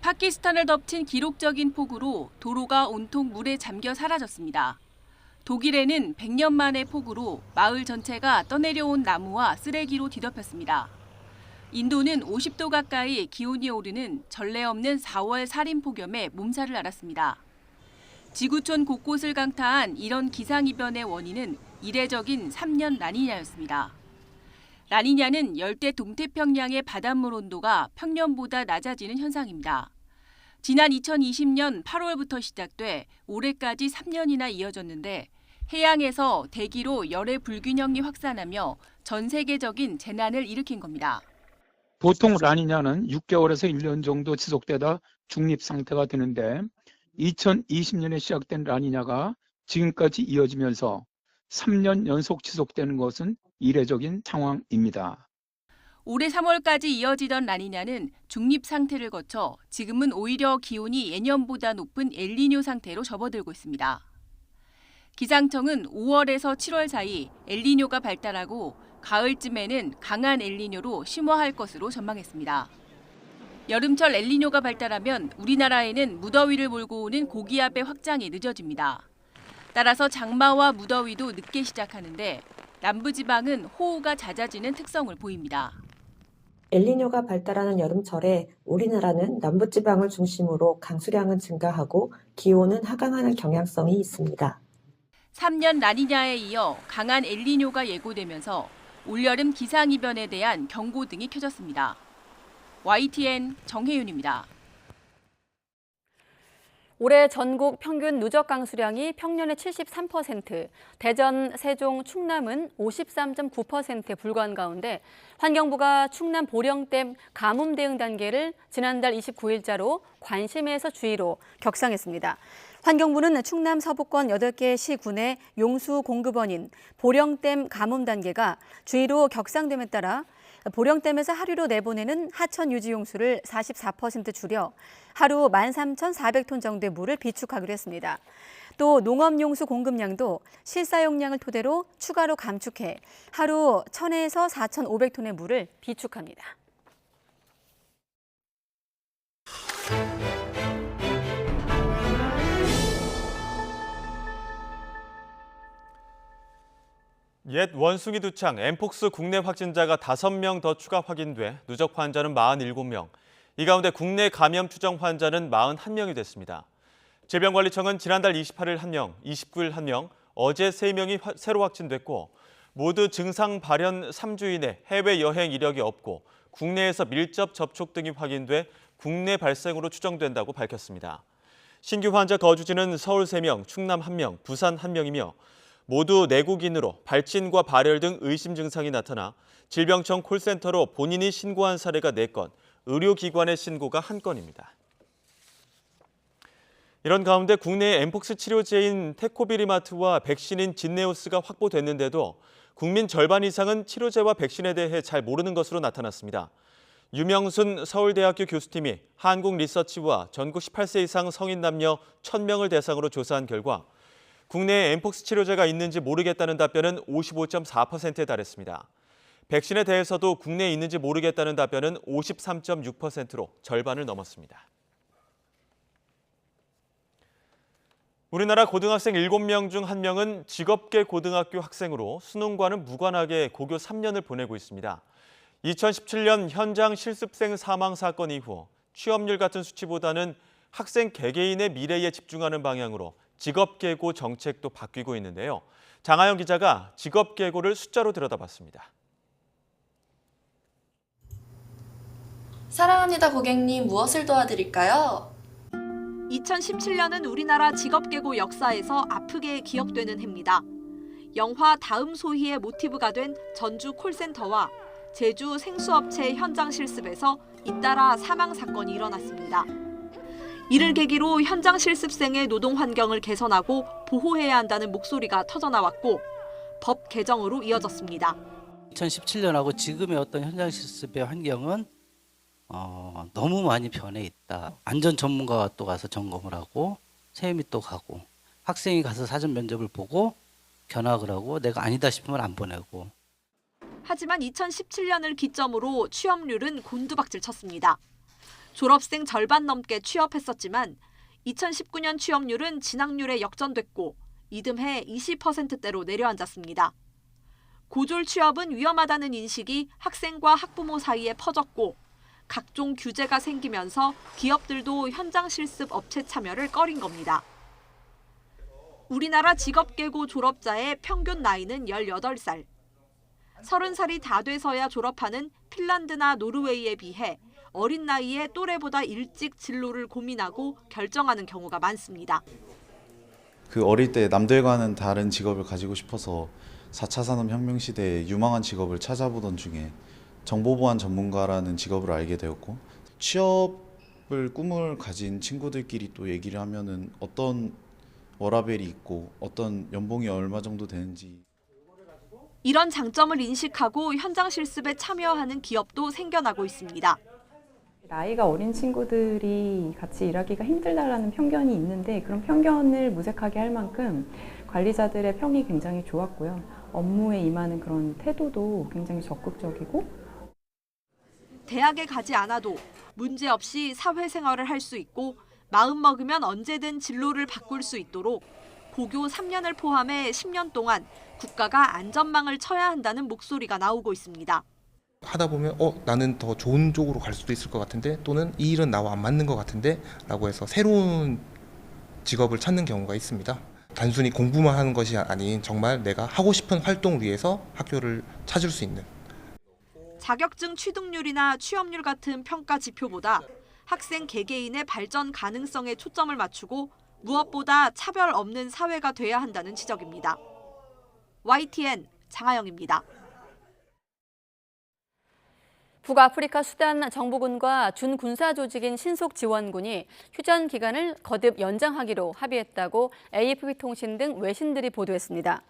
파키스탄을 덮친 기록적인 폭우로 도로가 온통 물에 잠겨 사라졌습니다. 독일에는 100년 만의 폭우로 마을 전체가 떠내려온 나무와 쓰레기로 뒤덮였습니다. 인도는 50도 가까이 기온이 오르는 전례 없는 4월 살인 폭염에 몸살을 앓았습니다. 지구촌 곳곳을 강타한 이런 기상이변의 원인은 이례적인 3년 라니냐였습니다. 라니냐는 열대 동태평양의 바닷물 온도가 평년보다 낮아지는 현상입니다. 지난 2020년 8월부터 시작돼 올해까지 3년이나 이어졌는데 해양에서 대기로 열의 불균형이 확산하며 전 세계적인 재난을 일으킨 겁니다. 보통 라니냐는 6개월에서 1년 정도 지속되다 중립 상태가 되는데 2020년에 시작된 라니냐가 지금까지 이어지면서 3년 연속 지속되는 것은 이례적인 상황입니다. 올해 3월까지 이어지던 라니냐는 중립 상태를 거쳐 지금은 오히려 기온이 예년보다 높은 엘니뇨 상태로 접어들고 있습니다. 기상청은 5월에서 7월 사이 엘니뇨가 발달하고 가을쯤에는 강한 엘니뇨로 심화할 것으로 전망했습니다. 여름철 엘니뇨가 발달하면 우리나라에는 무더위를 몰고 오는 고기압의 확장이 늦어집니다. 따라서 장마와 무더위도 늦게 시작하는데 남부지방은 호우가 잦아지는 특성을 보입니다. 엘니뇨가 발달하는 여름철에 우리나라는 남부지방을 중심으로 강수량은 증가하고 기온은 하강하는 경향성이 있습니다. 3년 라니냐에 이어 강한 엘니뇨가 예고되면서 올여름 기상이변에 대한 경고등이 켜졌습니다. YTN 정혜윤입니다. 올해 전국 평균 누적 강수량이 평년의 73%, 대전, 세종, 충남은 53.9%에 불과한 가운데 환경부가 충남 보령댐 가뭄 대응 단계를 지난달 29일자로 관심에서 주의로 격상했습니다. 환경부는 충남 서부권 8개 시군의 용수 공급원인 보령댐 가뭄 단계가 주의로 격상됨에 따라 보령댐에서 하류로 내보내는 하천 유지 용수를 44% 줄여 하루 13,400톤 정도의 물을 비축하기로 했습니다. 또 농업 용수 공급량도 실사용량을 토대로 추가로 감축해 하루 1,000에서 4,500톤의 물을 비축합니다. 옛 원숭이 두창 엠폭스 국내 확진자가 5명 더 추가 확인돼 누적 환자는 47명. 이 가운데 국내 감염 추정 환자는 41명이 됐습니다. 질병관리청은 지난달 28일 1명, 29일 1명, 어제 3명이 새로 확진됐고 모두 증상 발현 3주 이내 해외여행 이력이 없고 국내에서 밀접 접촉 등이 확인돼 국내 발생으로 추정된다고 밝혔습니다. 신규 환자 거주지는 서울 3명, 충남 1명, 부산 1명이며 모두 내국인으로 발진과 발열 등 의심 증상이 나타나 질병청 콜센터로 본인이 신고한 사례가 4건, 의료기관의 신고가 1건입니다. 이런 가운데 국내의 엠폭스 치료제인 테코비리마트와 백신인 진네오스가 확보됐는데도 국민 절반 이상은 치료제와 백신에 대해 잘 모르는 것으로 나타났습니다. 유명순 서울대학교 교수팀이 한국리서치와 전국 18세 이상 성인 남녀 1,000명을 대상으로 조사한 결과 국내에 엠폭스 치료제가 있는지 모르겠다는 답변은 55.4%에 달했습니다. 백신에 대해서도 국내에 있는지 모르겠다는 답변은 53.6%로 절반을 넘었습니다. 우리나라 고등학생 7명 중 1명은 직업계 고등학교 학생으로 수능과는 무관하게 고교 3년을 보내고 있습니다. 2017년 현장 실습생 사망 사건 이후 취업률 같은 수치보다는 학생 개개인의 미래에 집중하는 방향으로 직업계고 정책도 바뀌고 있는데요. 장하영 기자가 직업계고를 숫자로 들여다봤습니다. 사랑합니다 고객님, 무엇을 도와드릴까요? 2017년은 우리나라 직업계고 역사에서 아프게 기억되는 해입니다. 영화 다음 소희의 모티브가 된 전주 콜센터와 제주 생수업체 현장 실습에서 잇따라 사망 사건이 일어났습니다. 이를 계기로 현장 실습생의 노동 환경을 개선하고 보호해야 한다는 목소리가 터져나왔고 법 개정으로 이어졌습니다. 2017년하고 지금의 어떤 현장 실습의 환경은 너무 많이 변해 있다. 안전 전문가가 또 가서 점검을 하고 세임이 또 가고 학생이 가서 사전 면접을 보고 견학을 하고 내가 아니다 싶으면 안 보내고. 하지만 2017년을 기점으로 취업률은 곤두박질 쳤습니다. 졸업생 절반 넘게 취업했었지만 2019년 취업률은 진학률에 역전됐고 이듬해 20%대로 내려앉았습니다. 고졸 취업은 위험하다는 인식이 학생과 학부모 사이에 퍼졌고 각종 규제가 생기면서 기업들도 현장 실습 업체 참여를 꺼린 겁니다. 우리나라 직업계고 졸업자의 평균 나이는 18살. 30살이 다 돼서야 졸업하는 핀란드나 노르웨이에 비해 어린 나이에 또래보다 일찍 진로를 고민하고 결정하는 경우가 많습니다. 그 어릴 때 남들과는 다른 직업을 가지고 싶어서 4차 산업혁명 시대에 유망한 직업을 찾아보던 중에 정보보안 전문가라는 직업을 알게 되었고 취업을 꿈을 가진 친구들끼리 또 얘기를 하면은 어떤 워라밸이 있고 어떤 연봉이 얼마 정도 되는지 이런 장점을 인식하고 현장 실습에 참여하는 기업도 생겨나고 있습니다. 나이가 어린 친구들이 같이 일하기가 힘들다라는 편견이 있는데 그런 편견을 무색하게 할 만큼 관리자들의 평이 굉장히 좋았고요. 업무에 임하는 그런 태도도 굉장히 적극적이고 대학에 가지 않아도 문제없이 사회생활을 할 수 있고 마음먹으면 언제든 진로를 바꿀 수 있도록 고교 3년을 포함해 10년 동안 국가가 안전망을 쳐야 한다는 목소리가 나오고 있습니다. 하다 보면 나는 더 좋은 쪽으로 갈 수도 있을 것 같은데 또는 이 일은 나와 안 맞는 것 같은데 라고 해서 새로운 직업을 찾는 경우가 있습니다. 단순히 공부만 하는 것이 아닌 정말 내가 하고 싶은 활동을 위해서 학교를 찾을 수 있는. 자격증 취득률이나 취업률 같은 평가 지표보다 학생 개개인의 발전 가능성에 초점을 맞추고 무엇보다 차별 없는 사회가 돼야 한다는 지적입니다. YTN 장하영입니다. 북아프리카 수단 정부군과 준군사 조직인 신속지원군이 휴전 기간을 거듭 연장하기로 합의했다고 AFP 통신 등 외신들이 보도했습니다.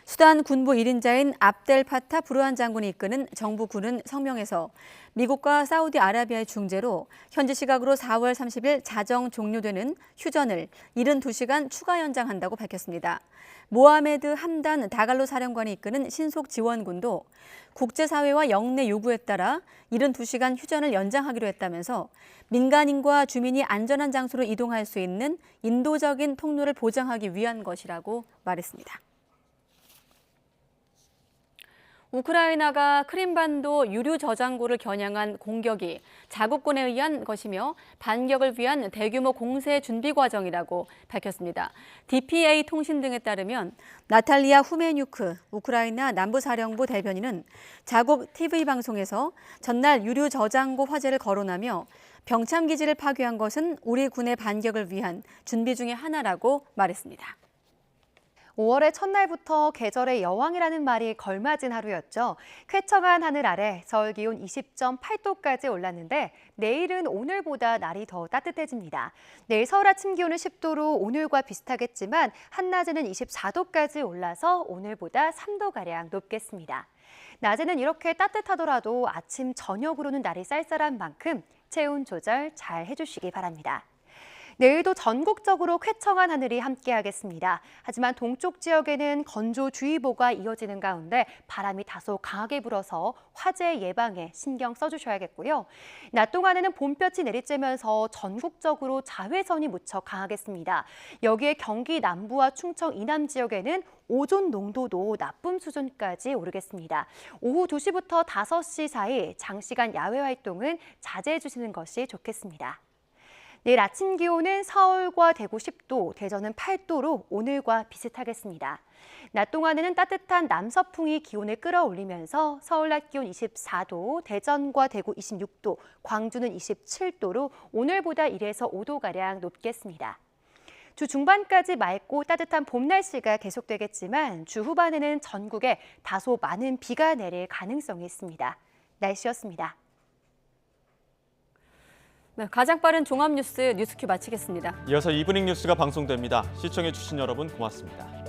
수단 군부 1인자인 압델 파타 부르한 장군이 이끄는 정부군은 성명에서 미국과 사우디아라비아의 중재로 현지 시각으로 4월 30일 자정 종료되는 휴전을 72시간 추가 연장한다고 밝혔습니다. 모하메드 함단 다갈로 사령관이 이끄는 신속지원군도 국제사회와 영내 요구에 따라 72시간 휴전을 연장하기로 했다면서 민간인과 주민이 안전한 장소로 이동할 수 있는 인도적인 통로를 보장하기 위한 것이라고 말했습니다. 우크라이나가 크림반도 유류 저장고를 겨냥한 공격이 자국군에 의한 것이며 반격을 위한 대규모 공세 준비 과정이라고 밝혔습니다. DPA 통신 등에 따르면 나탈리아 후메뉴크 우크라이나 남부사령부 대변인은 자국 TV 방송에서 전날 유류 저장고 화재를 거론하며 병참기지를 파괴한 것은 우리 군의 반격을 위한 준비 중의 하나라고 말했습니다. 5월의 첫날부터 계절의 여왕이라는 말이 걸맞은 하루였죠. 쾌청한 하늘 아래 서울 기온 20.8도까지 올랐는데 내일은 오늘보다 날이 더 따뜻해집니다. 내일 서울 아침 기온은 10도로 오늘과 비슷하겠지만 한낮에는 24도까지 올라서 오늘보다 3도가량 높겠습니다. 낮에는 이렇게 따뜻하더라도 아침, 저녁으로는 날이 쌀쌀한 만큼 체온 조절 잘 해주시기 바랍니다. 내일도 전국적으로 쾌청한 하늘이 함께하겠습니다. 하지만 동쪽 지역에는 건조주의보가 이어지는 가운데 바람이 다소 강하게 불어서 화재 예방에 신경 써주셔야겠고요. 낮 동안에는 봄볕이 내리쬐면서 전국적으로 자외선이 무척 강하겠습니다. 여기에 경기 남부와 충청 이남 지역에는 오존 농도도 나쁨 수준까지 오르겠습니다. 오후 2시부터 5시 사이 장시간 야외 활동은 자제해 주시는 것이 좋겠습니다. 내일 아침 기온은 서울과 대구 10도, 대전은 8도로 오늘과 비슷하겠습니다. 낮 동안에는 따뜻한 남서풍이 기온을 끌어올리면서 서울 낮 기온 24도, 대전과 대구 26도, 광주는 27도로 오늘보다 1에서 5도가량 높겠습니다. 주 중반까지 맑고 따뜻한 봄 날씨가 계속되겠지만 주 후반에는 전국에 다소 많은 비가 내릴 가능성이 있습니다. 날씨였습니다. 네, 가장 빠른 종합뉴스 뉴스큐 마치겠습니다. 이어서 이브닝 뉴스가 방송됩니다. 시청해주신 여러분 고맙습니다.